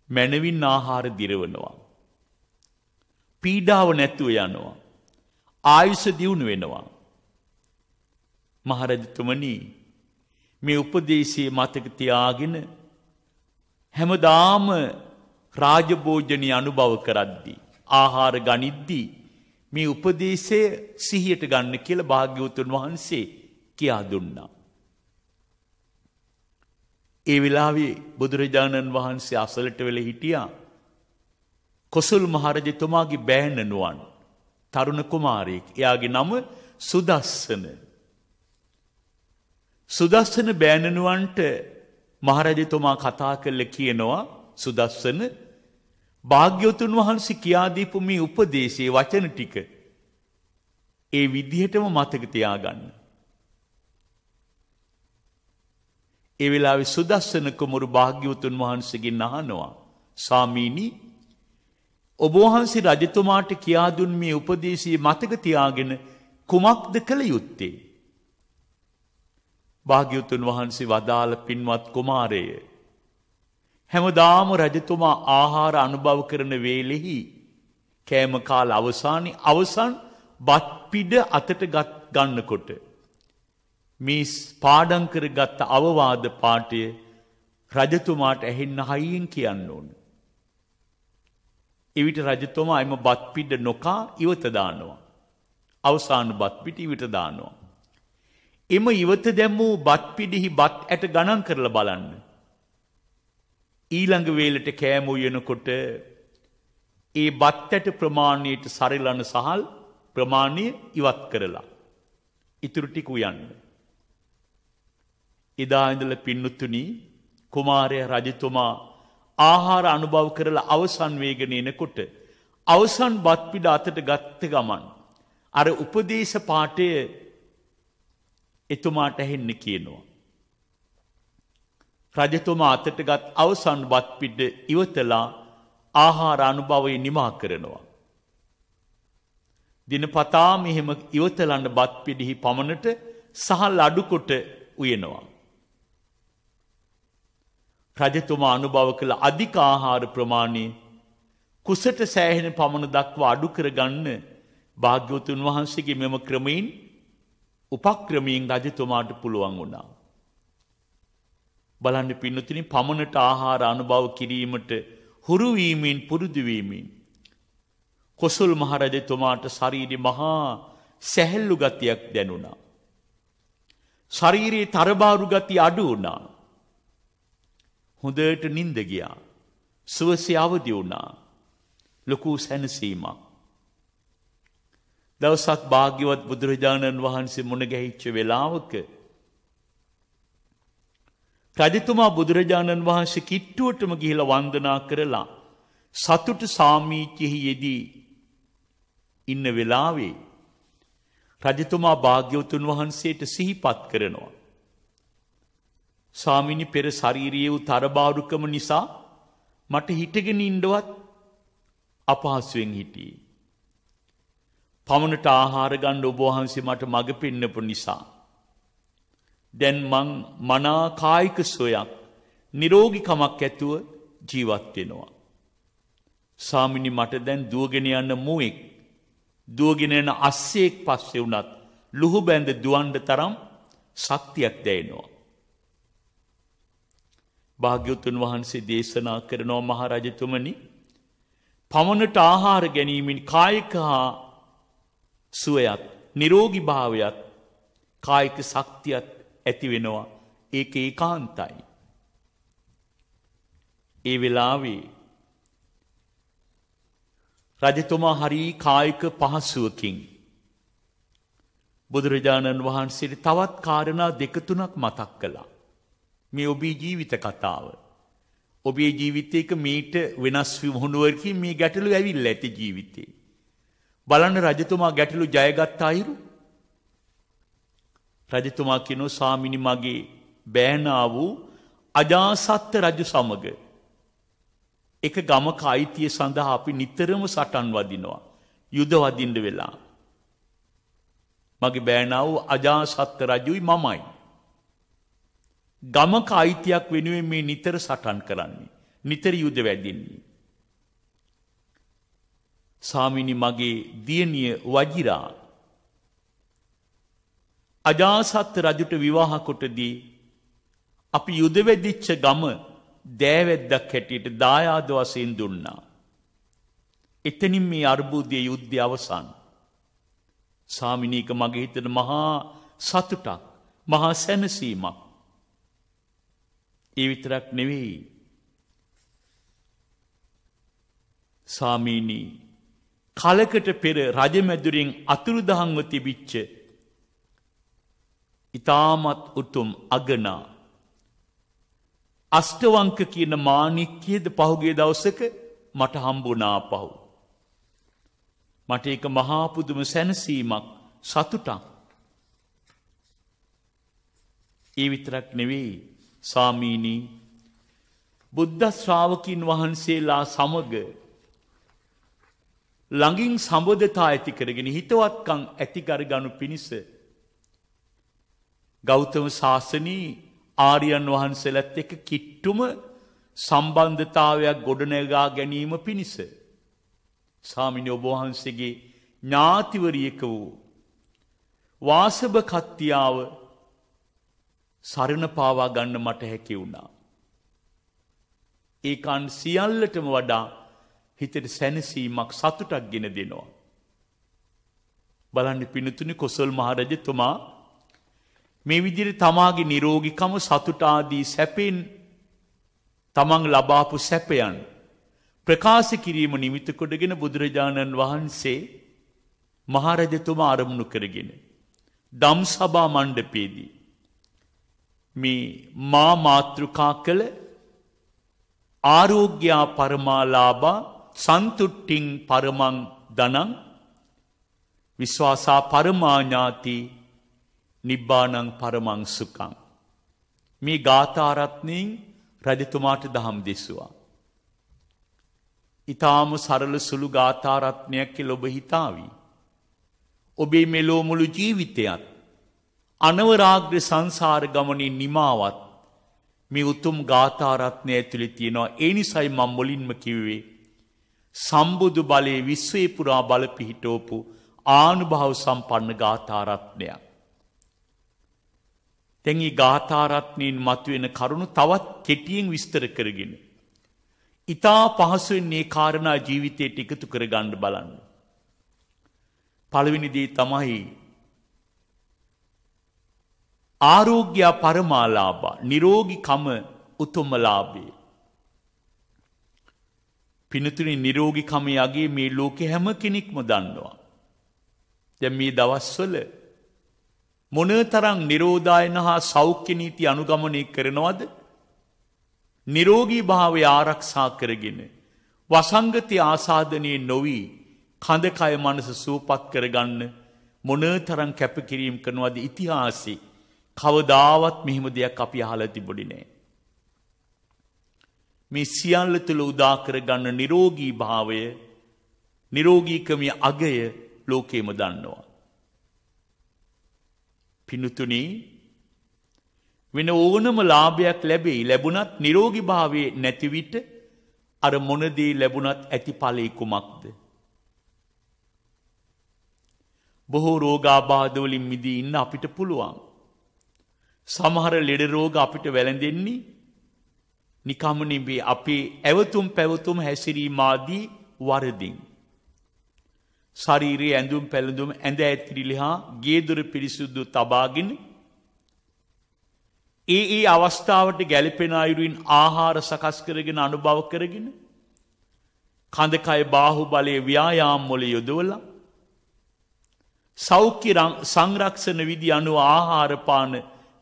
මනවින් ආහාර දිරවනවා. පීඩාව නැතුව යනවා. ආයුෂ දියුණු වෙනවා. මහරජතුමනි, මේ උපදේශයේ මතක තියාගෙන හැමදාම රාජභෝජනීය අනුභව කරද්දී ආහාර ගනිද්දී මේ උපදේශය සිහියට ගන්න කියලා භාග්‍යවතුන් වහන්සේ කියා දුන්නා. ඒ වෙලාවේ බුදුරජාණන් වහන්සේ අසලට වෙලා හිටියා කොසල් මහරජතුමාගේ බෑණනුවන් තරුණ කුමාරයෙක්. එයාගේ නම සුදස්සන. සුදස්සන බෑණනුවන්ට මහරජතුමා කතා කරලා කියනවා, සුදස්සන භාග්‍යවතුන් වහන්සේ කියා දීපු මේ උපදේශයේ වචන ටික ඒ විදිහටම මතක තියාගන්න. ඒ වෙලාවේ සුදස්සන කුමරු භාග්‍යවතුන් වහන්සේගෙන් අහනවා, ස්වාමීනි, ඔබ වහන්සේ රජතුමාට කියා දුන් මේ උපදේශයේ මතක තියාගෙන කුමක්ද කළ යුත්තේ? භාග්‍යවතුන් වහන්සේ වදාළ පින්වත් කුමාරය, හැමදාම රජතුමා ආහාර අනුභව කරන වේලෙහි කෑම කාල අවසන් බත් පිඩ අතට ගන්නකොට මේ පාඩම් කරගත් අවවාද පාඨය රජතුමාට ඇහෙන්න හයියෙන් කියන්න ඕන. එවිට රජතුමා එම බත් පිඩ නොකා ඉවත දානවා. අවසාන බත් පිට ඉවත දානවා. එම ඉවත දැම්මූ බත් පිඩෙහි බත් ඇට ගණන් කරලා බලන්න. ඊළඟ වේලට කෑම උයනකොට ඒ බත් ඇට ප්‍රමාණයට සරිලන සහල් ප්‍රමාණය ඉවත් කරලා ඉතුරු ටික උයන්න. එදා ඉඳලා පින්නතුනි, කුමාරයා රජතුමා ආහාර අනුභව කරලා අවසන් වේගන එනකොට අවසන් බත් පිඩ අතට ගත්ත ගමන් අර උපදේශ පාඨය එතුමාට ඇහෙන්න කියනවා. රජතුමා අතටගත් අවසන් බත් පිඩ ඉවතලා ආහාර අනුභවය නිමා කරනවා. දිනපතා මෙහෙම ඉවතලන්න බත් පිඩෙහි පමණට සහල් අඩුකොට උයනවා. රජතුමා අනුභව කළ අධික ආහාර ප්‍රමාණය කුසට සෑහෙන පමණ දක්වා අඩු කරගන්න භාග්‍යවතුන් වහන්සේගේ මෙම ක්‍රමයෙන් උපක්‍රමයෙන් රජතුමාට පුළුවන් වුණා. බලන්න පින්නතුනි, පමණට ආහාර අනුභව කිරීමට හුරු වීමෙන් පුරුදු වීමෙන් කොසල් මහරජතුමාට ශරීරේ මහා සැහැල්ලු ගතියක් දැනුණා. ශරීරයේ තරබාරු ගතිය අඩු වුණා. හොඳට නිින්ද ගියා. සුවසේ අවදි වුණා. ලොකු සැනසීමක්. දවසක් භාග්‍යවත් බුදුරජාණන් වහන්සේ මුණ ගැහිච්ච වෙලාවක රජතුමා බුදුරජාණන් වහන්සේ කිට්ටුවටම ගිහිලා වන්දනා කරලා සතුට සාමීච්චෙහි යෙදී ඉන්න වෙලාවේ රජතුමා භාග්‍යවතුන් වහන්සේට සිහිපත් කරනවා. ස්වාමීනි, පෙර ශාරීරික වූ තරබාරුකම නිසා මට හිටගෙන ඉන්නවත් අපහසුයෙන් හිටියේ. පමණට ආහාර ගන්න ඔබ වහන්සේ මට මඟ පෙන්නපු නිසා දැන් මං මනා කායික සුවයක් නිරෝගීකමක් ඇතුව ජීවත් වෙනවා. ස්වාමීනි, මට දැන් දුවගෙන යන මුවෙක්, දුවගෙන යන අස්සෙක් පස්සේ වුණත් ලුහු බැඳ දුවන්න තරම් ශක්තියක් දැනෙනවා. භාග්‍යවතුන් වහන්සේ දේශනා කරනවා, මහරජතුමනි, පමණට ආහාර ගැනීමෙන් කායික හා සුවයත් නිරෝගී භාවයත් කායික ශක්තියත් ඇති වෙනවා. ඒක ඒකාන්තයි. ඒ වෙලාවේ රජතුමා හරි කායික පහසුවකින් බුදුරජාණන් වහන්සේට තවත් කාරණා දෙක තුනක් මතක් කළා. මේ ඔබේ ජීවිත කතාව. ඔබේ ජීවිතයක මීට වෙනස් වුණුවරකින් මේ ගැටලු ඇවිල්ලා ඇති ජීවිතේ. බලන්න රජතුමා ගැටලු ජයගත් අයුරු. රජතුමා කියනෝ, ස්වාමිනි, මගේ බෑනා වූ අජාසත් රජු සමග එක ගමක අයිතිය සඳහා අපි නිතරම සටන් වදිනවා. යුද වදින්න වෙලා. මගේ බෑනා වූ අජාසත් රජුයි මමයි. ගමක අයිතියක් වෙනුවෙන් මේ නිතර සටන් කරන්නේ. නිතර යුද වැදින්නේ. ස්වාමිනි, මගේ දියණිය වජිරා අජාසත් රජුට විවාහ කොටදී අපි යුද වැදිච්ච ගම දෑවැද්දක් හැටියට දායාද වශයෙන් දුන්නා. එතනින් මේ අර්බුදයේ යුද්ධය අවසන්. ස්වාමිනී, ඒක මගේ හිතට මහා සතුටක්, මහා සැනසීමක්. ඒ විතරක් නෙවෙයි ස්වාමීනී, කලකට පෙර රජමැදුරෙන් අතුරුදහන්ව තිබිච්ච ඉතාමත් උතුම් අගනා අෂ්ටවංක කියන මාණික්කයේද පහුගිය දවසක මට හම්බුණා පහු. මට ඒක මහා පුදුම සැනසීමක්, සතුටක්. ඒ විතරක් නෙවෙයි ස්වාමීනි, බුද්ධ ශ්‍රාවකින් වහන්සේලා සමග ළඟින් සම්බන්ධතා ඇති කරගෙන හිතවත්කම් ඇති කරගනු පිණිස ගෞතම ශාසනී ආර්යයන් වහන්සේලාත් එක්ක කිට්ටුම සම්බන්ධතාවයක් ගොඩනගා ගැනීම පිණිස ස්වාමීනි, ඔබ වහන්සේගේ ඥාතිවරියක වූ වාසබ කත්තියාව සරණ පාවා ගන්න මට හැකි වුණා. ඒකන් සියල්ලටම වඩා හිතට සැනසීමක්, සතුටක් ගෙන දෙනවා. බලන්න පිණුතුනි, කොසල් මහරජතුමා මේ විදිහට තමාගේ නිරෝගීකම, සතුට ආදී සැපෙන් තමන් ලබාපු සැපයන් ප්‍රකාශ කිරීම නිමිත්ත කොටගෙන බුදුරජාණන් වහන්සේ මහරජතුමා ආරමුණු කරගෙන ධම්සභා මණ්ඩපයේදී මේ මා මාතෘකා කළ ආරෝග්‍යා පරමාලාභා සන්තුට්ඨින් පරමං ධනං විශ්වාසා පරමාඥාති නිබ්බානං පරමං සුඛං, මේ ගාථා රත්නයෙන් රජතුමාට දහම් දෙසුවා. ඊටාම සරල සුළු ගාථා රත්නයක් කියලා ඔබ හිතාවි. ඔබේ මෙලෝ මුළු ජීවිතයත් අනවරාග්‍ර සංසාර ගමනේ නිමාවත් මේ උතුම් ගාථා රත්නය ඇතුලේ තියෙනවා. ඒ නිසයි මම මුලින්ම කිව්වේ සම්බුදු බලයේ විශ්වේ පුරා බල පිහිටවපු ආනුභාව සම්පන්න ගාථා රත්නයක්. දැන් මේ ගාථා රත්නයෙන් මතුවෙන කරුණු තවත් කෙටියෙන් විස්තර කරගෙන ඊටා පහසුවෙන් මේ කාරණා ජීවිතයට එකතු කරගන්න බලන්න. පළවෙනි දේ තමයි ආරෝග්‍ය පරමාලාභ නිරෝගීකම උතුම්ම ලාභේ. පිනතුනි නිරෝගීකම යගේ මේ ලෝකේ හැම කෙනෙක්ම දන්නවා. දැන් මේ දවස්වල මොනතරම් නිරෝධායන හා සෞඛ්‍ය නීති අනුගමනය කරනවද? නිරෝගී භාවය ආරක්ෂා කරගෙන වසංගතය ආසාදනයේ නොවි කඳ කය මනස සුවපත් කරගන්න මොනතරම් කැපකිරීම කරනවද ඉතිහාසයේ කවදාවත් මෙහෙම දෙයක් අපි අහලා තිබුණේ නැහැ. මේ සියල්ල තුළ උදා කරගන්න නිරෝගී භාවය නිරෝගීකමේ අගය ලෝකෙම දන්නවා. පිනුතුනි වෙන ඕනම ලාභයක් ලැබුණත් නිරෝගී භාවයේ නැති විට අර මොන දේ ලැබුණත් ඇති ඵලෙ කුමක්ද? බොහෝ රෝගාබාධ වලින් මිදී ඉන්න අපිට පුළුවන්. සමහර ලෙඩ රෝග අපිට වැළඳෙන්නේ නිකම්ම නෙමෙයි අපේ ඇවතුම් පැවතුම් හැසිරීම ආදී වරදින්. ශරීරයේ ඇඳුම් පැළඳුම් ඇඳ ඇතිරිලි හා ගේ දොර පිරිසුදු තබාගෙන ඒ අවස්ථාවට ගැලපෙන අයුරින් ආහාර සකස් කරගෙන අනුභව කරගෙන කඳ කය බාහුවලයේ ව්‍යායාම වල යොදවලා සෞඛ්‍ය සංරක්ෂණ විදි අනුව ආහාර පාන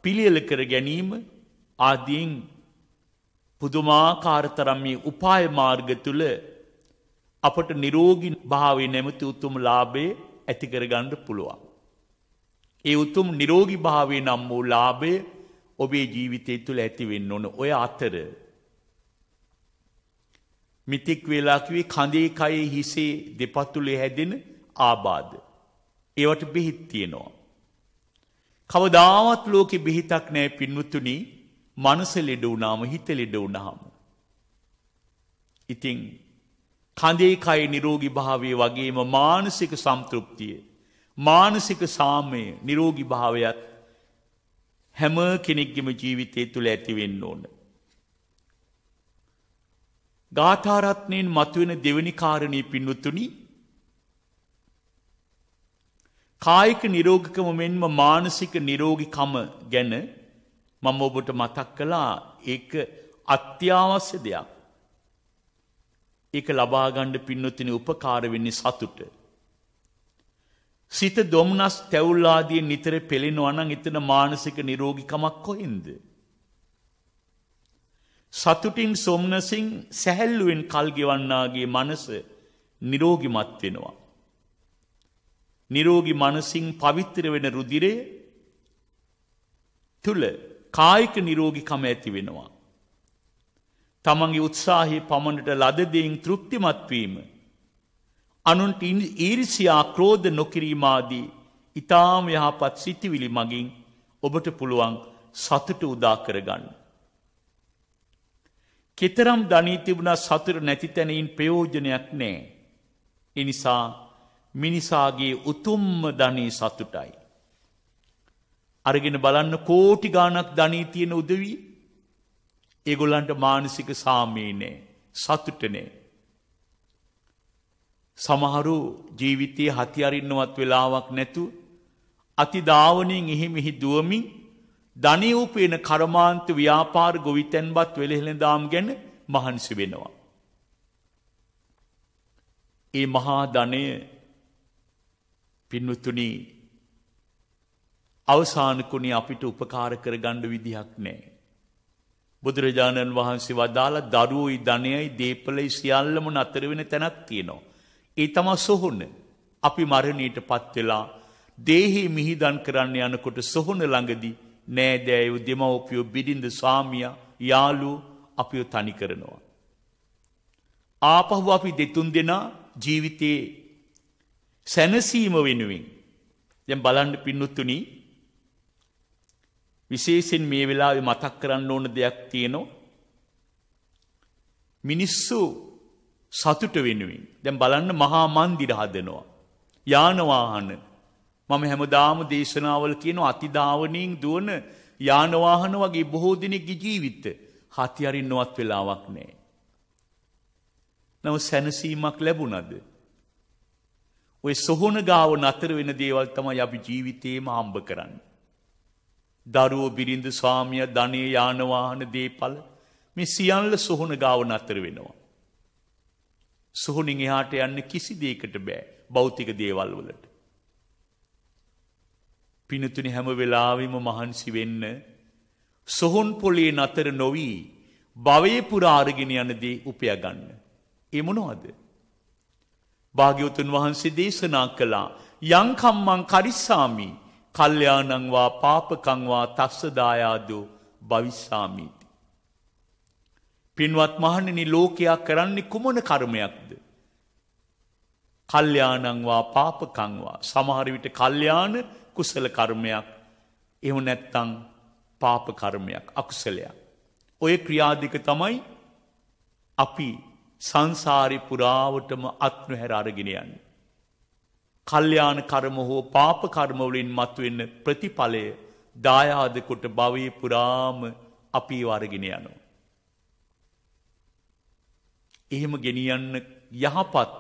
පිළියෙල කර ගැනීම ආදීන් පුදුමාකාර තරම් මේ උපාය මාර්ග තුල අපට නිරෝගී භාවය නැමැති උතුම් ලාභය ඇති කරගන්න පුළුවන්. ඒ උතුම් නිරෝගී භාවය නම් වූ ලාභය ඔබේ ජීවිතය තුළ ඇති වෙන්න ඕන. ඔය අතර මිත්‍යක් වේලා කිව්වේ කඳේ කයේ හිසේ දෙපතුලේ හැදෙන ආබාධ. ඒවට බෙහෙත් තියෙනවා. කවදාවත් ලෝකෙ බෙහෙතක් නැහැ පින්වතුනි. මනස ලෙඩ වුණාම හිත ලෙඩ වුණාම. ඉතින් කඳේ කයේ නිරෝගී භාවය වගේම මානසික සම්තෘප්තිය, මානසික සාමය, නිරෝගී භාවයත් හැම කෙනෙක්ගේම ජීවිතය තුළ ඇති වෙන්න ඕන. ගාථා රත්නයෙන් මතුවෙන දෙවෙනි කාරණේ පින්වතුනි කායික නිරෝගීකම මෙන්ම මානසික නිරෝගීකම ගැන මම ඔබට මතක් කළා. ඒක අත්‍යවශ්‍ය දෙයක්. ඒක ලබා ගන්න පින්වතුනි උපකාර වෙන්නේ සතුට. සිත දොම්නස් තැවුල් ආදී නිතර පෙළෙනවා නම් එතන මානසික නිරෝගීකමක් කොහෙන්ද? සතුටින් සොම්නසින් සැහැල්ලුවෙන් කල් ගෙවන්නාගේ මනස නිරෝගිමත් වෙනවා. නිරෝගී මනසින් පවිත්‍ර වෙන රුධිරය තුල කායික නිරෝගීකම ඇති වෙනවා. තමන්ගේ උත්සාහයේ පමණට ලද දෙයින් තෘප්තිමත් වීම, අනුන්ට ඊර්ෂ්‍යා ක්‍රෝධ නොකිරීම ආදී ඊටාම යහපත් සිතිවිලි මගින් ඔබට පුළුවන් සතුට උදා කරගන්න. කතරම් ධනී තිබුණා සතුට නැති තැනින් ප්‍රයෝජනයක් නැහැ. ඒ නිසා මිනිසාගේ උතුම්ම ධනී සතුටයි. අරගෙන බලන්න කෝටි ගාණක් ධනී තියෙන උදවිය ඒගොල්ලන්ට මානසික සාමය නැහැ, සතුට නැහැ. සමහරු ජීවිතයේ හති අරින්නවත් වෙලාවක් නැතු අති දාවණයෙන් එහි මෙහි දුවමින් ධනෙ උපේන කර්මාන්ත ව්‍යාපාර ගොවිතැන්පත් වෙලෙහෙළඳාම් ගැන මහන්සි වෙනවා. ඒ මහා ධනය පින්වතුනි අවසාන කුණේ අපිට උපකාර කරගන්න විදිහක් නැහැ. බුදුරජාණන් වහන්සේ වදාලා දරුවෝයි ධනයයි දීපලයි සියල්ලම නතර වෙන තැනක් තියෙනවා. ඒ තමයි සොහොන. අපි මරණයටපත් වෙලා දේහි මිහිදන් කරන්න යනකොට සොහොන ළඟදී නෑදෑයෝ, දෙමව්පියෝ, බිරිඳ, ස්වාමියා, යාළුවෝ අපිව තනි කරනවා. ආපහු අපි දෙතුන් දෙනා ජීවිතේ සැනසීම වෙනුවෙන් දැන් බලන්න පින්නතුනි විශේෂයෙන් මේ වෙලාවේ මතක් කරන්න ඕන දෙයක් තියෙනවා. මිනිස්සු සතුට වෙනුවෙන් දැන් බලන්න මහා මන්දිර හදනවා, යාන වාහන. මම හැමදාම දේශනාවල කියනවා අතිදාවණයෙන් දුවන යාන වාහන වගේ බොහෝ දිනෙකගේ ජීවිත හති අරින්නවත් වෙලාවක් නැහැ. නම සැනසීමක් ලැබුණද? ඔය සොහොන ගාව නතර වෙන දේවල් තමයි අපි ජීවිතේම හම්බ කරන්නේ. දරුවෝ බිරිඳ ස්වාමියා ධනය යාන වාහන දේපල මේ සියල්ල සොහොන ගාව නතර වෙනවා. සොහොනින් එහාට යන්න කිසි දෙයකට බෑ භෞතික දේවල් වලට. පිනතුනි හැම වෙලාවෙම මහන්සි වෙන්න සොහොන් පොලේ නතර නොවි භවයේ පුරා අරගෙන යන දේ උපයා ගන්න. ඒ මොනවද? භාග්‍යවතුන් වහන්සේ දේශනා කළා යං කම්මං කරිස්සාමි කල්යාණං වා පාපකං වා තස්ස දායාදෝ භවිස්සාමිති. පින්වත් මහණෙනි ලෝකයා කරන්නේ කුමන කර්මයක්ද? කල්යාණං වා පාපකං වා සමහර විට කල්යාණ කුසල කර්මයක් එහෙම නැත්නම් පාප කර්මයක් අකුසලයක්. ඔය ක්‍රියා දෙක තමයි අපි සංසාරේ පුරාවටම අත්නොහැර අරගෙන යන්නේ. කල්යාණ කර්ම හෝ පාප කර්ම වලින් මතුවෙන ප්‍රතිඵලය දායාද කොට භවයේ පුරාම අපි වරගෙන යනවා. එහෙම ගෙනියන්න යහපත්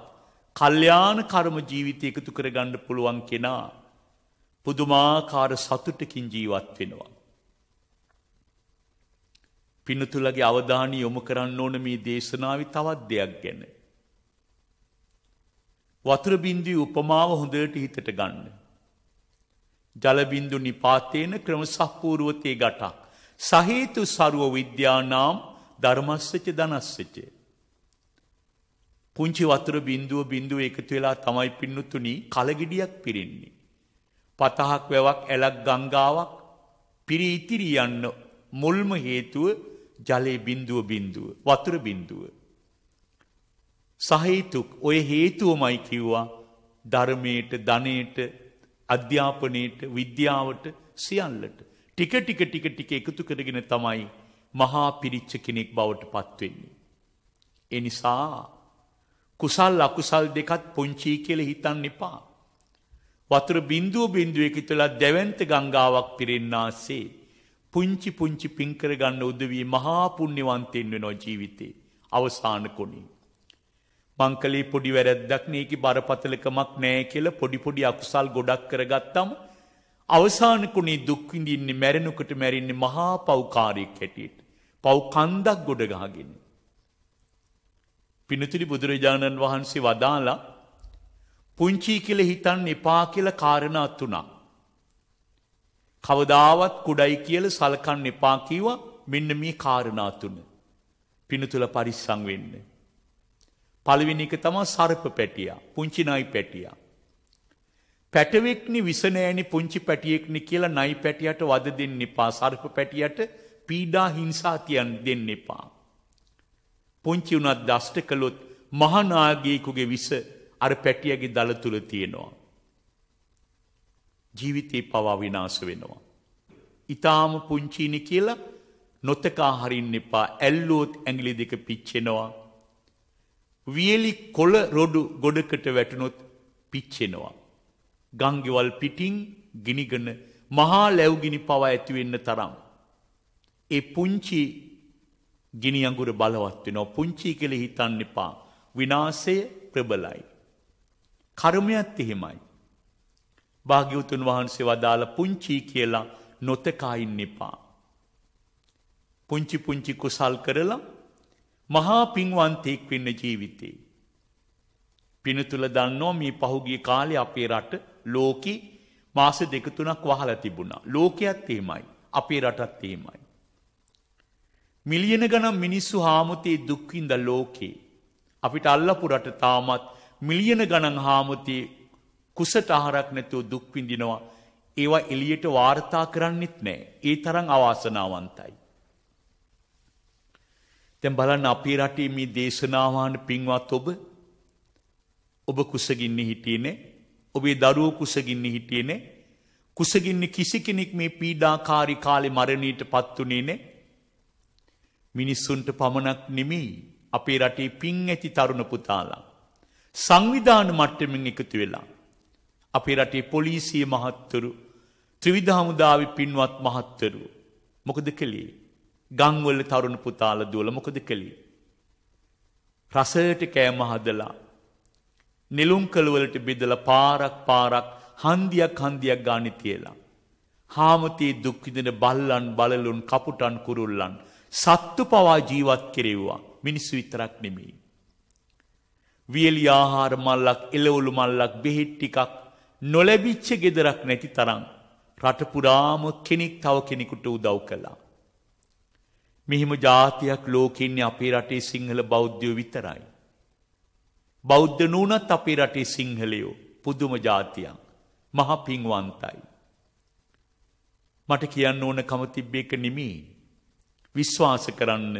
කල්යාණ කර්ම ජීවිතය එකතු කරගන්න පුළුවන් කෙනා පුදුමාකාර සතුටකින් ජීවත් වෙනවා. පින්නතුලගේ අවධානය යොමු කරන්න ඕන මේ දේශනාවේ තවත් දෙයක් ගැන. වතුර බින්දුවේ උපමාව හොඳට හිතට ගන්න. ජල බින්දු නිපාතේන ක්‍රමසප්පූර්වතේ ගටක් සහේතු සර්ව විද්‍යානාම් ධර්මස්සච ධනස්සච. පුංචි වතුර බින්දුව එකතු වෙලා තමයි පින්නතුනි කලගෙඩියක් පිරෙන්නේ. පතහක් වැවක් ඇලක් ගංගාවක් පිරී ඉතිරි යන්න මුල්ම හේතුව ජලයේ බින්දුව වතුර බින්දුව. සහේතුක් ඔය හේතුවමයි කිව්වා ධර්මයට ධනයට අධ්‍යාපනයට විද්‍යාවට සියල්ලට ටික එකතු කරගෙන තමයි මහා පිරිච්ච කෙනෙක් බවට පත් වෙන්නේ. ඒ නිසා කුසල් අකුසල් දෙකත් පුංචි කියලා හිතන්න එපා. වතුර බින්දුව එකතුලා දැවැන්ත ගංගාවක් පිරෙන්නාසේ පුංචි පින් කරගන්න උදවිය මහා පුණ්‍යවන්තෙන් වෙනවා ජීවිතේ අවසාන කොනේ. මං කලේ පොඩි වැරැද්දක් නේකි බරපතලකමක් නැහැ කියලා පොඩි අකුසල් ගොඩක් කරගත්තම අවසාන කොනේ දුක් විඳින්නේ මැරෙනකොට මැරෙන්නේ මහා පව්කාරයෙක් හැටියට. පව් කන්දක් ගොඩ ගහගෙන. පිනතුලි බුදුරජාණන් වහන්සේ වදාලා පුංචි කියලා හිතන්න එපා කියලා කාරණා තුනක්. කවදාවත් කුඩයි කියලා සලකන්න එපා කිව්වා මෙන්න මේ කාරණා තුන. පිනතුල පරිස්සම් වෙන්න. පළවෙනි එක තමයි සර්ප පැටියා, පුංචි නයි පැටියා. පැටවෙක්නි විස නෑනි පුංචි පැටියෙක්නි කියලා නයි පැටියට වද දෙන්න එපා. සර්ප පැටියට පීඩා හිංසා දෙන්න එපා. පුංචි උනත් දෂ්ට කළොත් මහානාගයෙකුගේ විස අර පැටියගේ දල තුල තියෙනවා. ජීවිතේ පවා විනාශ වෙනවා. ඊටාම පුංචිනි කියලා නොතකා හරින්න එපා. ඇල්ලුවොත් ඇඟිලි දෙක පිච්චෙනවා. වියලි කොළ රොඩු ගොඩකට වැටුනොත් පිච්චෙනවා. ගංගෙවල් පිටින් ගිනිගෙන මහා ලැබුගිනි පවා ඇති වෙන්න තරම් ඒ පුංචි ගිනි අඟුර බලවත් වෙනවා. පුංචි කියලා හිතන්න එපා. විනාශය ප්‍රබලයි. කර්මයත් එහෙමයි. භාග්‍යවතුන් වහන්සේ වදාළ පුංචි කියලා නොතකා ඉන්න එපා. පුංචි කුසල් කරලා මහා පින්වන්තයෙක් වෙන්න ජීවිතේ. පින තුල දන්නෝ මේ පහුගිය කාලේ අපේ රට ලෝකෙ මාස 2-3ක් වහලා තිබුණා. ලෝකයේත් එහෙමයි. අපේ රටත් එහෙමයි. මිලියන ගණන් මිනිස්සු හාමුතේ දුක් විඳ ලෝකේ. අපිට අල්ලපු රට තාමත් මිලියන ගණන් හාමුතේ කුසට ආහාරයක් නැතුව දුක් විඳිනවා. ඒවා එළියට වාර්තා කරන්නෙත් නැහැ. ඒ තරම් අවාසනාවන්තයි. දැන් බලන්න අපේ රටේ මේ දේශනාවාන පින්වත් ඔබ කුසගින්නේ හිටියේ නේ. ඔබේ දරුවෝ කුසගින්නේ හිටියේ නේ. කුසගින්නේ කිසි කෙනෙක් මේ පීඩාකාරී කාලේ මරණයටපත් උනේ නේ. මිනිස්සුන්ට පමණක් නෙමෙයි අපේ රටේ පින් ඇති තරුණ පුතාලා සංවිධාන මට්ටමින් එකතු වෙලා අපේ රටේ පොලිසිය මහත්තුරු ත්‍රිවිධ හමුදාවේ පින්වත් මහත්තුරු මොකද කළේ? ගම්වල තරුණ පුතාලා දුවලා මොකද කළේ? රසයට කෑම හදලා නිලුම් කළ වලට බෙදලා පාරක් හන්දියක් ගානේ තියලා හාමතේ දුක් විඳින බල්ලන් බලලුන් කපුටන් කුරුල්ලන් සත්තු පවා ජීවත් කෙරෙව්වා. මිනිස්සු විතරක් නෙමෙයි. වියලි ආහාර මල්ලක්, එළවලු මල්ලක්, බෙහෙත් ටිකක් නොලැබිච්ච ගෙදරක් නැති තරම් රට පුරාම කෙනෙක් තව කෙනෙකුට උදව් කළා. මෙහිම ජාතියක් ලෝකෙ ඉන්නේ අපේ රටේ සිංහල බෞද්ධයෝ විතරයි. බෞද්ධ නුනත් අපේ රටේ සිංහලයෝ පුදුම ජාතියක්. මහ පිංවන්තයි. මට කියන්න ඕන කම තිබ්බේක නෙමෙයි. විශ්වාස කරන්න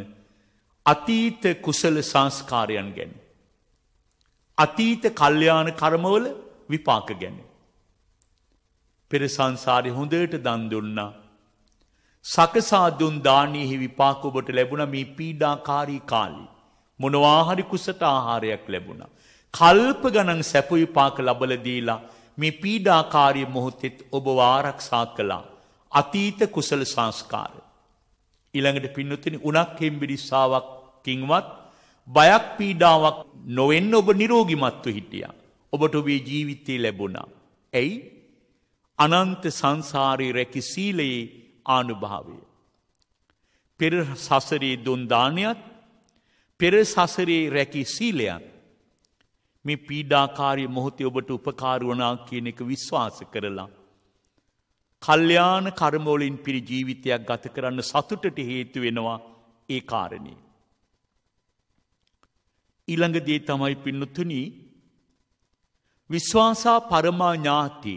අතීත කුසල සංස්කාරයන් ගැන. අතීත කල්යාණ කර්මවල විපාක ගැන. පෙර සංසාරේ හොඳට දන් දුන්නා. සකසා දුන් දානෙහි විපාක ඔබට ලැබුණා මේ පීඩාකාරී කාලේ. මොනවා හරි කුසට ආහාරයක් ලැබුණා. කල්ප ගණන් සැප විපාක ලබලා දීලා මේ පීඩාකාරී මොහොතෙත් ඔබ ආරක්ෂා කළා. අතීත කුසල සංස්කාර. ඊළඟට පින්නතුනි උණක් හෙම්බිරිස්සාවක් කින්වත් බයක් පීඩාවක් නොවෙන්න ඔබ නිරෝගිමත්ව හිටියා. ඔබට ඔබේ ජීවිතේ ලැබුණා. ඇයි? අනන්ත සංසාරේ රැකි සීලයේ ආනුභාවය. පෙර සසරේ දුන් දානයත් පෙර සසරේ රැකි සීලයත් මේ පීඩාකාරී මොහොතේ ඔබට උපකාර වුණා කියන එක විශ්වාස කරලා කල්යාණ කර්ම වලින් පිරි ජීවිතයක් ගත කරන්න සතුටට හේතු වෙනවා ඒ කාරණේ. ඊළඟ දේ තමයි පින්නතුනි විශ්වාසා පරමා ඥාති.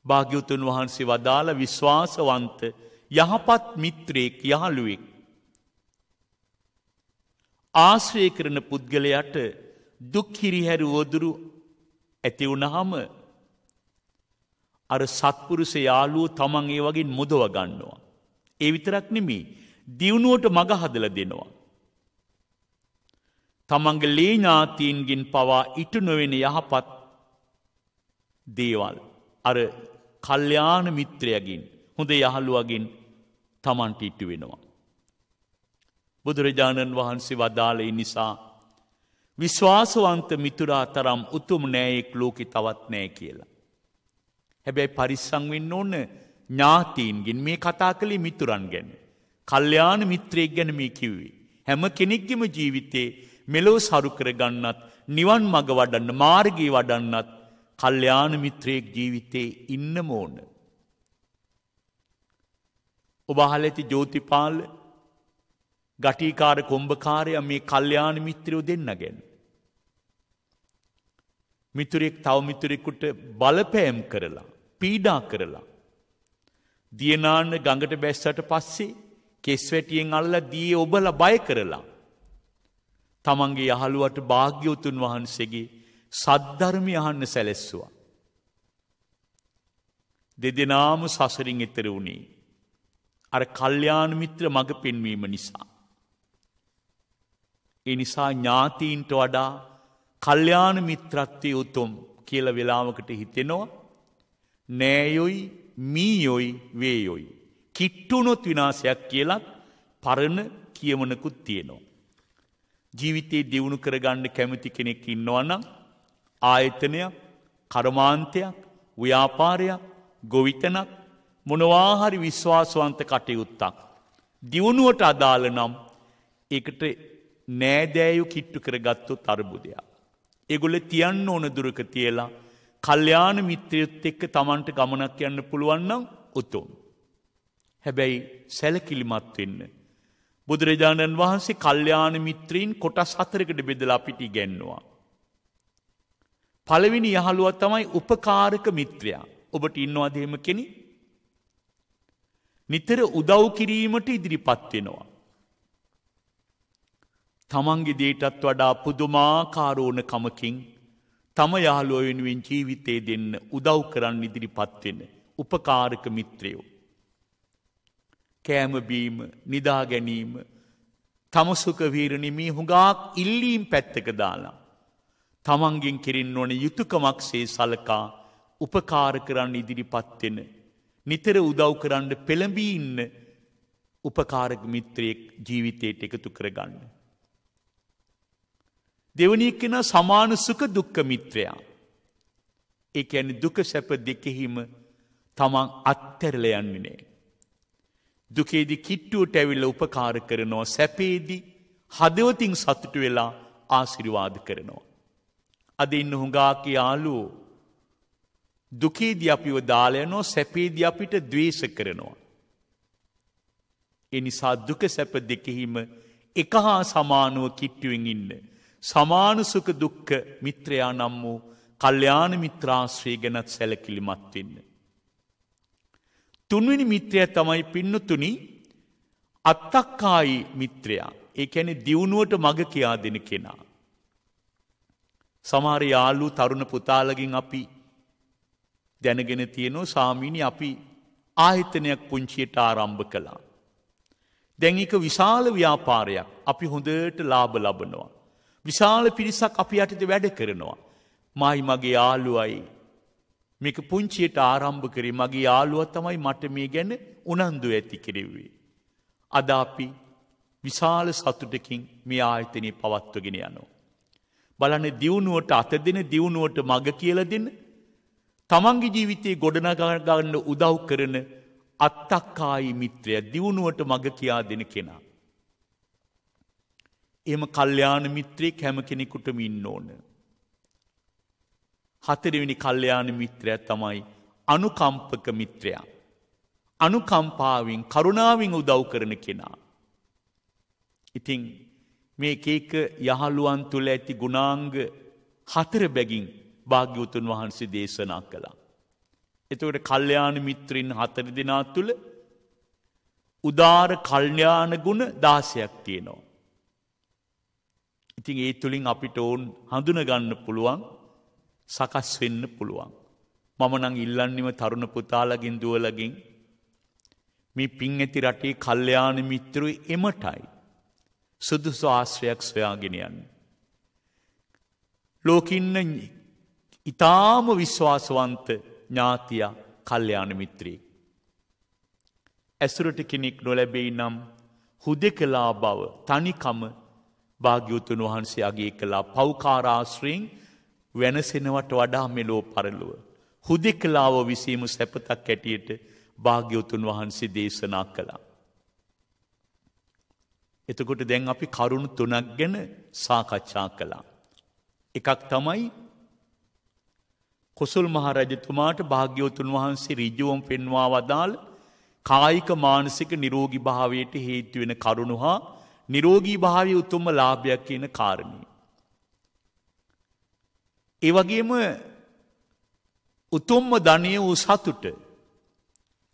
භාග්‍යවතුන් වහන්සේ වදාළ විශ්වාසවන්ත යහපත් මිත්‍රයෙක් යහළුවෙක් ආශ්‍රය කරන පුද්ගලයාට දුක් හිරිහැර වදුරු ඇති වුණාම අර සත්පුරුෂ යාළුවෝ තමන් ඒ වගේ මුදව ගන්නවා. ඒ විතරක් නෙමෙයි දියුණුවට මඟ හදලා දෙනවා. තමන්ගේ ලේ ඥාතීන්ගෙන් පවා ඉටු නොවන යහපත් දේවල් අර කල්යාණ මිත්‍රයගෙන් හොඳ යහළුවගෙන් තමන්ට ඉටු වෙනවා. බුදුරජාණන් වහන්සේ වදාළ නිසා විශ්වාසවන්ත මිතුරා තරම් උතුම් නෑයෙක් ලෝකේ තවත් නෑ කියලා. හැබැයි පරිස්සම් වෙන්න ඕන ඥාතීන්ගෙන්. මේ කතා කළේ මිතුරන් ගැන. කල්යාණ මිත්‍රයෙක් ගැන මේ කිව්වේ. හැම කෙනෙක්ගේම ජීවිතේ මෙලොව සරු කරගන්නත් නිවන් මඟ වඩන්න මාර්ගය වඩන්නත් කල්යාණ මිත්‍රයෙක් ජීවිතේ ඉන්නම ඕන. ඔබ අහලා ඇති ජෝතිපාල ගටිකාර කොම්බකාරයා මේ කල්යාණ මිත්‍රයෝ දෙන්න ගැන. මිතුරෙක් තව මිතුරෙකුට බලපෑම් කරලා පීඩා කරලා දියනාන්න ගඟට බැස්සට පස්සේ කෙස් වැටියෙන් අල්ලලා දියේ ඔබලා බය කරලා තමන්ගේ යහළුවට භාග්‍යවතුන් වහන්සේගේ සද්ධර්මය අහන්න සැලැස්සුවා. දෙදෙනාම සසරින් එතෙර වුණේ අර කල්යාණ මිත්‍ර මඟ පෙන්වීම නිසා. ඒ නිසා ඥාතීන්ට වඩා කල්යාණ මිත්‍රත්වයේ උතුම් කියලා වෙලාවකට හිතෙනවා. නෑයොයි මීයොයි වේයොයි කිට්ටුනොත් විනාශයක් කියලා පරණ කියමනකුත් තියෙනවා. ජීවිතේ දියුණු කරගන්න කැමති කෙනෙක් ඉන්නවා නම් ආයතනයක්, කර්මාන්තයක්, ව්‍යාපාරයක්, ගොවිතැනක් මොනවා හරි විශ්වාසවන්ත කටයුත්තක් දියුණුවට අදාළ නම් ඒකට නෑදෑයෝ කිට්ටු කරගත්තොත් අර්බුදයක්. ඒගොල්ලෝ තියන්න ඕන දුරක තියලා කල්යාණ මිත්‍රයොත් එක්ක Tamanට ගමනක් යන්න පුළුවන් නම් උතුම්. හැබැයි සැලකිලිමත් වෙන්න. බුදුරජාණන් වහන්සේ කල්යාණ මිත්‍රීන් කොටස් 4කට බෙදලා අපිට ඉගැන්වුවා. පළවෙනි යහළුවා තමයි උපකාරක මිත්‍රයා. ඔබට ඉන්නවද එහෙම කෙනෙක්? නිතර උදව් කිරීමට ඉදිරිපත් වෙනවා. තමන්ගේ දේටත් වඩා පුදුමාකාර ඕනකමකින් තම යහළුවා වෙනුවෙන් ජීවිතේ දෙන්න උදව් කරන්න ඉදිරිපත් වෙන උපකාරක මිත්‍රයෝ. කෑම බීම නිදා ගැනීම තම සුඛ වීරණි මේ හුඟක් ඉල්ලීම් පැත්තක දාලා තමන්ගෙන් කෙරෙන්න ඕන යුතුයකමක්සේ සලකා උපකාර කරන්න ඉදිරිපත් වෙන නිතර උදව් කරන්න පෙළඹී ඉන්න උපකාරක මිත්‍රයෙක් ජීවිතයට එකතු කරගන්න. දෙවැනි කෙනා සමාන සුඛ දුක්ඛ මිත්‍රයා. ඒ කියන්නේ දුක සැප දෙකෙහිම තමන් අත්හැරලා යන්නේ නැහැ. දුකේදී කිට්ටුවට ඇවිල්ලා උපකාර කරනවා, සැපේදී හදවතින් සතුටු වෙලා ආශිර්වාද කරනවා. අද ඉන්න හුඟාක යාළුවෝ දුකේදී අපිව දාලා යනවා, සැපේදී අපිට ද්වේෂ කරනවා. ඒ නිසා දුක සැප දෙකෙහිම එක හා සමානව කිට්ටුවෙන් ඉන්න සමාන සුඛ දුක්ඛ මිත්‍රයා නම් වූ කල්යාණ මිත්‍රාශ්‍රය ගැනත් සැලකිලිමත් වෙන්න. තුන්වෙනි මිත්‍රයා තමයි පින්නතුනි අත්තක්කායි මිත්‍රයා. ඒ කියන්නේ දියුණුවට මඟ කියා දෙන කෙනා. සමහර යාළු තරුණ පුතාලගෙන් අපි දැනගෙන තියෙනවා සාමීනි අපි ආයතනයක් පුංචියට ආරම්භ කළා. දැන් ඒක විශාල ව්‍යාපාරයක්. අපි හොඳට ලාභ ලබනවා. විශාල පිරිසක් අපි යටතේ වැඩ කරනවා. මායි මගේ යාළුවයි මේක පුංචියට ආරම්භ කරේ මගේ යාළුවා තමයි මට මේ ගැන උනන්දු ඇති කෙරෙව්වේ. අද අපි විශාල සතුටකින් මේ ආයතනය පවත්වගෙන යනවා. බලන්න දියුණුවට අත දෙන දියුණුවට මඟ කියලා දෙන්න තමන්ගේ ජීවිතේ ගොඩනගා ගන්න උදව් කරන අත්තක්කායි මිත්‍රය දියුණුවට මඟ කියා දෙන කෙනා. එහෙම කල්යාණ මිත්‍රයෙක් හැම කෙනෙකුටම ඉන්න ඕන. හතරවෙනි කල්යාණ මිත්‍රයා තමයි අනුකම්පක මිත්‍රයා. අනුකම්පාවෙන් කරුණාවෙන් උදව් කරන කෙනා. ඉතින් මේ කේක යහළුවන් තුල ඇති ගුණාංග 4 බැගින් භාග්‍යවතුන් වහන්සේ දේශනා කළා. එතකොට කල්යාණ මිත්‍රින් 4 දෙනා තුල උදාර කල්යාණ ගුණ 16ක් තියෙනවා. ඉතින් ඒ තුලින් අපිට ඕන් හඳුන ගන්න පුළුවන්, සකස් වෙන්න පුළුවන්. මම නම් ඉල්ලන්නේම තරුණ පුතාලගෙන් දුවලගෙන් මේ පින් ඇති රටේ කල්යාණ මිත්‍රයෝ එමටයි සුදුසු ආශ්‍රයක් සොයාගෙන යන්නේ. ලෝකින්න ඊටාම විශ්වාසවන්ත ඥාතියා කල්යාණ මිත්‍රයෙක්. ඇසුරට කෙනෙක් නොලැබෙයි නම් හුදෙකලා බව, තනිකම භාග්‍යවතුන් වහන්සේ අගය කළා. පෞකාර ආශ්‍රයෙන් වෙනසෙනවට වඩා මෙලෝ පරලොව හුදෙකලාව විසීම සැපතක් ඇටියට භාග්‍යවතුන් වහන්සේ දේශනා කළා. එතකොට දැන් අපි කරුණු 3ක් ගැන සාකච්ඡා කළා. එකක් තමයි කොසල් මහ රජතුමාට භාග්‍යවතුන් වහන්සේ ඍජුවම පෙන්වා වදාළ කායික මානසික නිරෝගී භාවයට හේතු වෙන කරුණු හා නිරෝගී භාවයේ උතුම්ම ලාභයක් කියන කාරණේ. ඒ වගේම උතුම්ම ධනය වූ සතුට,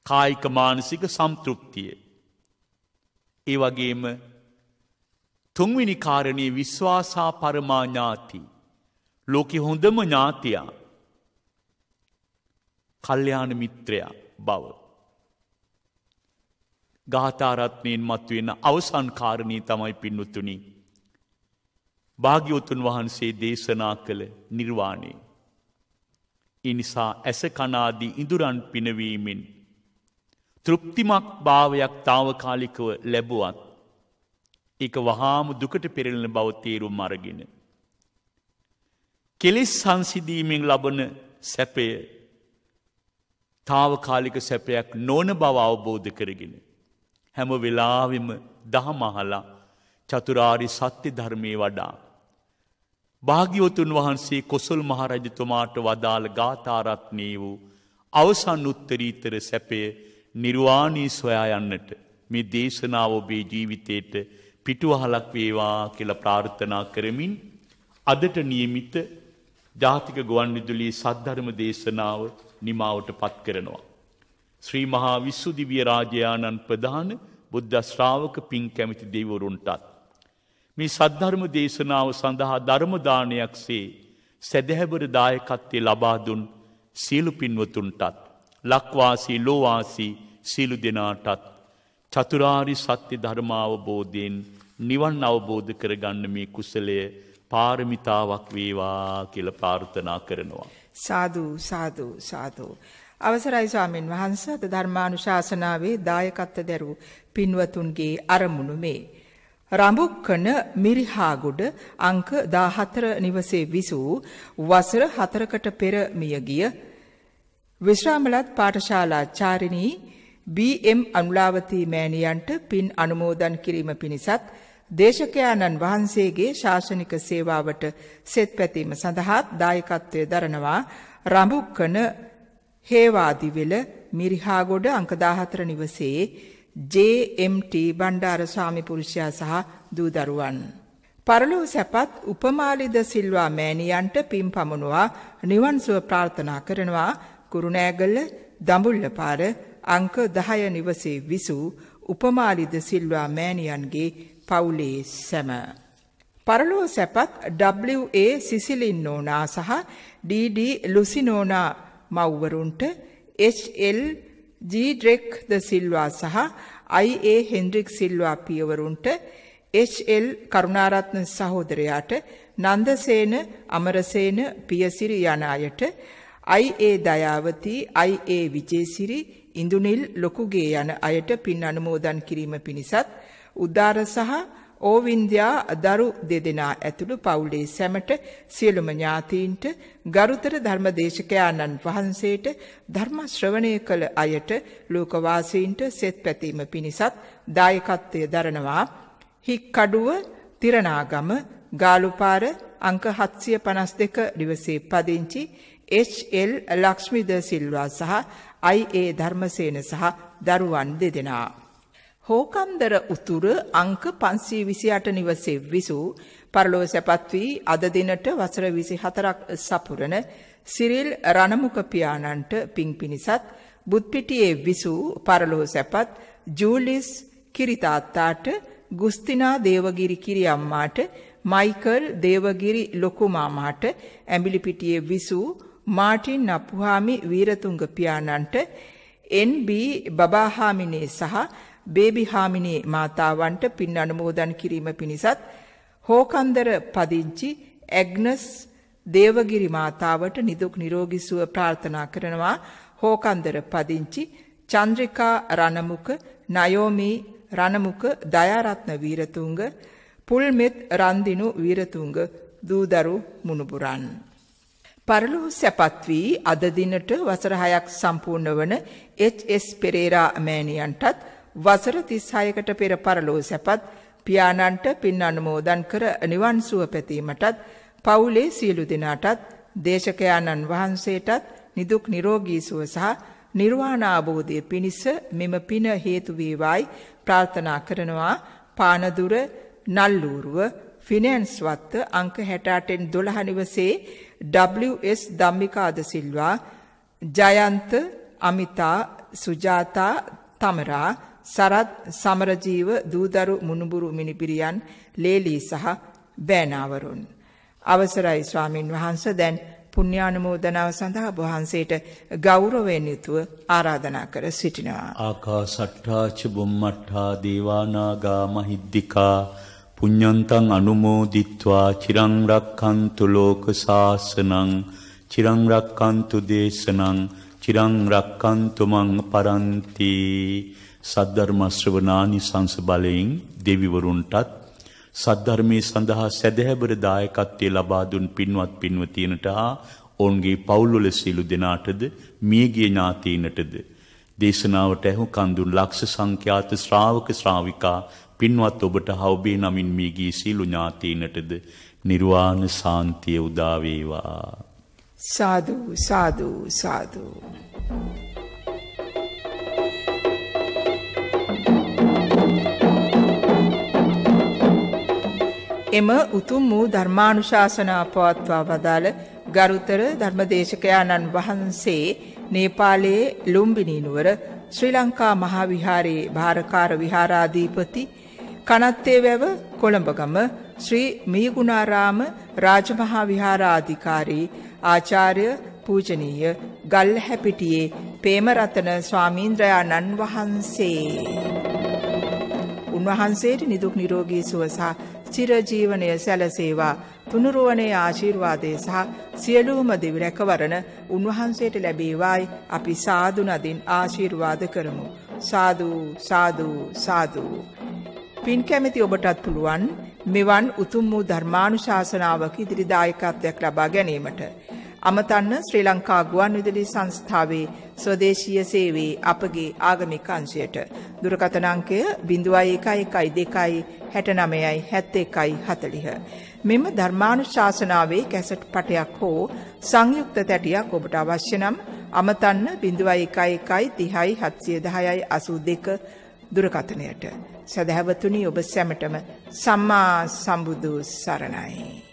කායික මානසික සම්තෘප්තිය. ඒ වගේම තුන්වෙනි කාරණේ විශ්වාසා පරමා ඥාති. ලෝකේ හොඳම ඥාතියා කල්යාණ මිත්‍රයා බව. ගාථා රත්නයෙන් මතුවෙන අවසන් කාරණේ තමයි පින්වතුනි භාග්‍යවතුන් වහන්සේ දේශනා කළ නිර්වාණය. ඒ නිසා ඇස කන ආදී ඉඳුරන් පිනවීමෙන් තෘප්තිමත් භාවයක් తాවකාලිකව ලැබුවත් ඒක වහාම දුකට පෙරළෙන බව තේරුම් අරගෙන කෙලෙස් සංසිඳීමෙන් ලබන සැපය తాවකාලික සැපයක් නොවන බව අවබෝධ කරගෙන හැම වෙලාවෙම දහම අහලා චතුරාර්ය සත්‍ය ධර්මයේ වඩා භාග්‍යවතුන් වහන්සේ කොසල් මහ රජතුමාට වදාළ ගාථා රත්නයේ වූ අවසන් උත්තරීතර සැපය නිර්වාණී සොයා යන්නට මේ දේශනාව ඔබේ ජීවිතයට පිටුවහලක් වේවා කියලා ප්‍රාර්ථනා කරමින් අදට නියමිත ජාතික ගුවන්විදුලියේ සද්ධර්ම දේශනාව නිමාවට පත් කරනවා. ශ්‍රී මහා විසුද්ධි රාජයාණන් ප්‍රධාන බුද්ධ ශ්‍රාවක පින් කැමති දෙවිවරුන්ටත් මේ සද්ධර්ම දේශනාව සඳහා ධර්ම දානයක්සේ සදහැබර දායකත්වයේ ලබා දුන් සියලු පින්වතුන්ටත් ලක්වාසී ලෝවාසී සියලු දෙනාටත් චතුරාර්ය සත්‍ය ධර්ම අවබෝධයෙන් නිවන් අවබෝධ කරගන්න මේ කුසලය පාරමිතාවක් වේවා කියලා ප්‍රාර්ථනා කරනවා. සාදු සාදු සාදු. අවසරයි ස්වාමින් වහන්සේ, අද ධර්මානුශාසනාවේ දායකත්ව දරූ පින්වතුන්ගේ අරමුණු මේ. රඹුක්කන මිරිහාගොඩ අංක 14 නිවසේ විසූ වසර 4කට පෙර මියගිය විශ්‍රාමලත් පාඨශාලාචාරිණී BM අනුලාවතී මෑණියන්ට පින් අනුමෝදන් කිරීම පිණිසත් දේශකයාණන් වහන්සේගේ ශාසනික සේවාවට සෙත් පැතීම සඳහා දායකත්වයේ දරනවා රඹුක්කන හේවාදිවෙල මිරිහාගොඩ අංක 14 නිවසේ JMT බණ්ඩාර ස්වාමි පුරුෂයා සහ දූ දරුවන්. පරලෝ සැපත් උපමාලිද සිල්වා මෑණියන්ට පින් පමුණුවා නිවන් සුව ප්‍රාර්ථනා කරනවා කුරුණෑගල දඹුල්ලපාර අංක 10 නිවසේ විසූ උපමාලිද සිල්වා මෑණියන්ගේ පවුලේ සැම. පරලෝ සැපත් WA සිසිලින් නෝනා සහ DD ලුසිනෝනා මව්වරුන්ට HL G ඩ්‍රෙක් ද සිල්වා සහ IA හෙන්රික් සිල්වා පියවරුන්ට HL කරුණාරත්න සහෝදරයාට නන්දසේන අමරසේන පියසිරි යන අයට IA දයාවතී IA විජේසිරි ඉන්දුනිල් ලොකුගේ යන අයට පින් අනුමෝදන් කිරීම පිණිසත් උදාර සහ ඕවින්ද්‍යා දරු දෙදෙනා ඇතුළු පවුලේ සැමට සියලුම ඥාතීන්ට ගරුතර ධර්මදේශකයාණන් වහන්සේට ධර්ම ශ්‍රවණය කළ අයට ලෝකවාසීන්ට සෙත් පැතීම පිණිසත් දායකත්වයේ දරනවා හික්කඩුව තිරනාගම ගාලුපාර අංක 752 නිවසේ පදිංචි HL ලක්ෂ්මීද සිල්වා සහ IA ධර්මසේන සහ දරුවන් දෙදෙනා. හෝකන්දර උතුර අංක 528 නිවසේ විසූ පරලෝ සැපත් වී අද දිනට වසර 24ක් සපුරන සිරිල් රණමුක පියාණන්ට පින් පිණිසත් බුත්පිටියේ විසූ පරලෝ සැපත් ජූලිස් කිරිතාත්තාට ගුස්තිනා දේවගිරි කිරියම්මාට මයිකල් දේවගිරි ලොකු මාමාට ඇඹිලිපිටියේ විසූ මාටින් අපුහාමි වීරතුංග පියාණන්ට NB බබාහාමිනේ සහ බේබි හාමිනේ මාතාවන්ට පින් අනුමෝදන් කිරීම පිණිසත් හෝකන්දර පදිංචි ඇග්නස් දේවගිරි මාතාවට නිදුක් නිරෝගී සුව ප්‍රාර්ථනා කරනවා හෝකන්දර පදිංචි චන්ද්‍රිකා රණමුක නයෝමි රණමුක දයාරත්න වීරතුංග පුල්මෙත් රන්දිනු වීරතුංග දූදරු මුණුබුරන්. පරලෝ සැපත් වී අද දිනට වසර 6ක් සම්පූර්ණ වන HS පෙරේරා මෑණියන්ටත් වසර 36කට පෙර පරලෝ සැපත් පියාණන්ට පින් අනුමෝදන් කර නිවන් සුව පැතීමටත් පවුලේ සියලු දෙනාටත් දේශකයාණන් වහන්සේටත් නිදුක් නිරෝගී සුව සහ නිර්වාණ අවබෝධය පිණිස මෙම පින හේතු වේවායි ප්‍රාර්ථනා කරනවා පානදුර නල්ලූරුව ෆිනෑන්ස් වත්ත අංක 68 12 නිවසේ WS ධම්මිකාද සිල්වා ජයන්ත අමිතා සුජාතා තමරා සරත් සමරජීව දූදරු මුණුබුරු මිනිපිරියන් ලේලී සහ බෑනාවරුන්. අවසරයි ස්වාමින් වහන්සේ දැන් පුණ්‍යානුමෝදනාව සඳහා වහන්සේට ගෞරවයෙන් යුතුව ආරාධනා කර සිටිනවා. ආකාසට්ඨා ච බුම්මට්ඨා දේවානාගා මහිද්దికා පුඤ්ඤන්තං අනුමෝදිත්වා චිරං රක්ඛන්තු ලෝක සාසනං චිරං රක්ඛන්තු දේශනං චිරං රක්ඛන්තු මං පරන්ති. සද්ධර්ම ශ්‍රවණානිසංස බලයෙන් දෙවිවරුන්ටත් සද්ධර්මයේ සඳහා සැදැහැබර දායකත්වයේ ලබා දුන් පින්වත් පින්වතියනට හා ඔවුන්ගේ පවුල්වල සියලු දෙනාටද මියගිය ඥාතීනටද දේශනාවට ඇහුම්කන් දුන් ලක්ෂ සංඛ්‍යාත ශ්‍රාවක ශ්‍රාවිකා පින්වත් ඔබට හවුබේ නමින් මියගිය සියලු ඥාතීනටද නිර්වාණ සාන්තිය උදා වේවා. සාදු සාදු සාදු. එම උතුම් වූ ධර්මානුශාසනා පවත්වා වදාළ ගරුතර ධර්මදේශකයාණන් වහන්සේ නේපාලයේ ලුම්බිනි නුවර ශ්‍රී ලංකා මහා විහාරයේ භාරකාර විහාරාධිපති කනත්තේවැව කොළඹගම ශ්‍රී මීගුණාරාම රාජමහා විහාරාධිකාරී ආචාර්ය පූජනීය ගල්හැපිටියේ පේමරතන ස්වාමීන්ද්‍රයාණන් වහන්සේ උන්වහන්සේට නිදුක් නිරෝගී සුව සහ චිරජීවනය සැලසේවා. තුනුරුවනේ ආශිර්වාදය සහ සියලුම දිවි රැකවරණ උන්වහන්සේට ලැබේවායි අපි සාදු නදින් ආශිර්වාද කරමු. සාදු සාදු සාදු. පින් කැමැති ඔබටත් පුළුවන් මෙවන් උතුම් වූ ධර්මානුශාසනාවක ඉදිරි දායකත්වයක් ලබා ගැනීමට. අමතන්න ශ්‍රී ලංකා ගුවන් විදුලි සංස්ථාවේ ස්වදේශීය සේවයේ අපගේ ආගමික අංශයට දුරකථන අංකය 0112 69 71 40. මෙම ධර්මානුශාසනාවේ කැසට් පටයක් හෝ සංයුක්ත තැටියක් ඔබට අවශ්‍ය නම් අමතන්න 0111 30 710 82 දුරකථනයට. සදහැවතුනි ඔබ සැමටම සම්මා සම්බුදු සරණයි.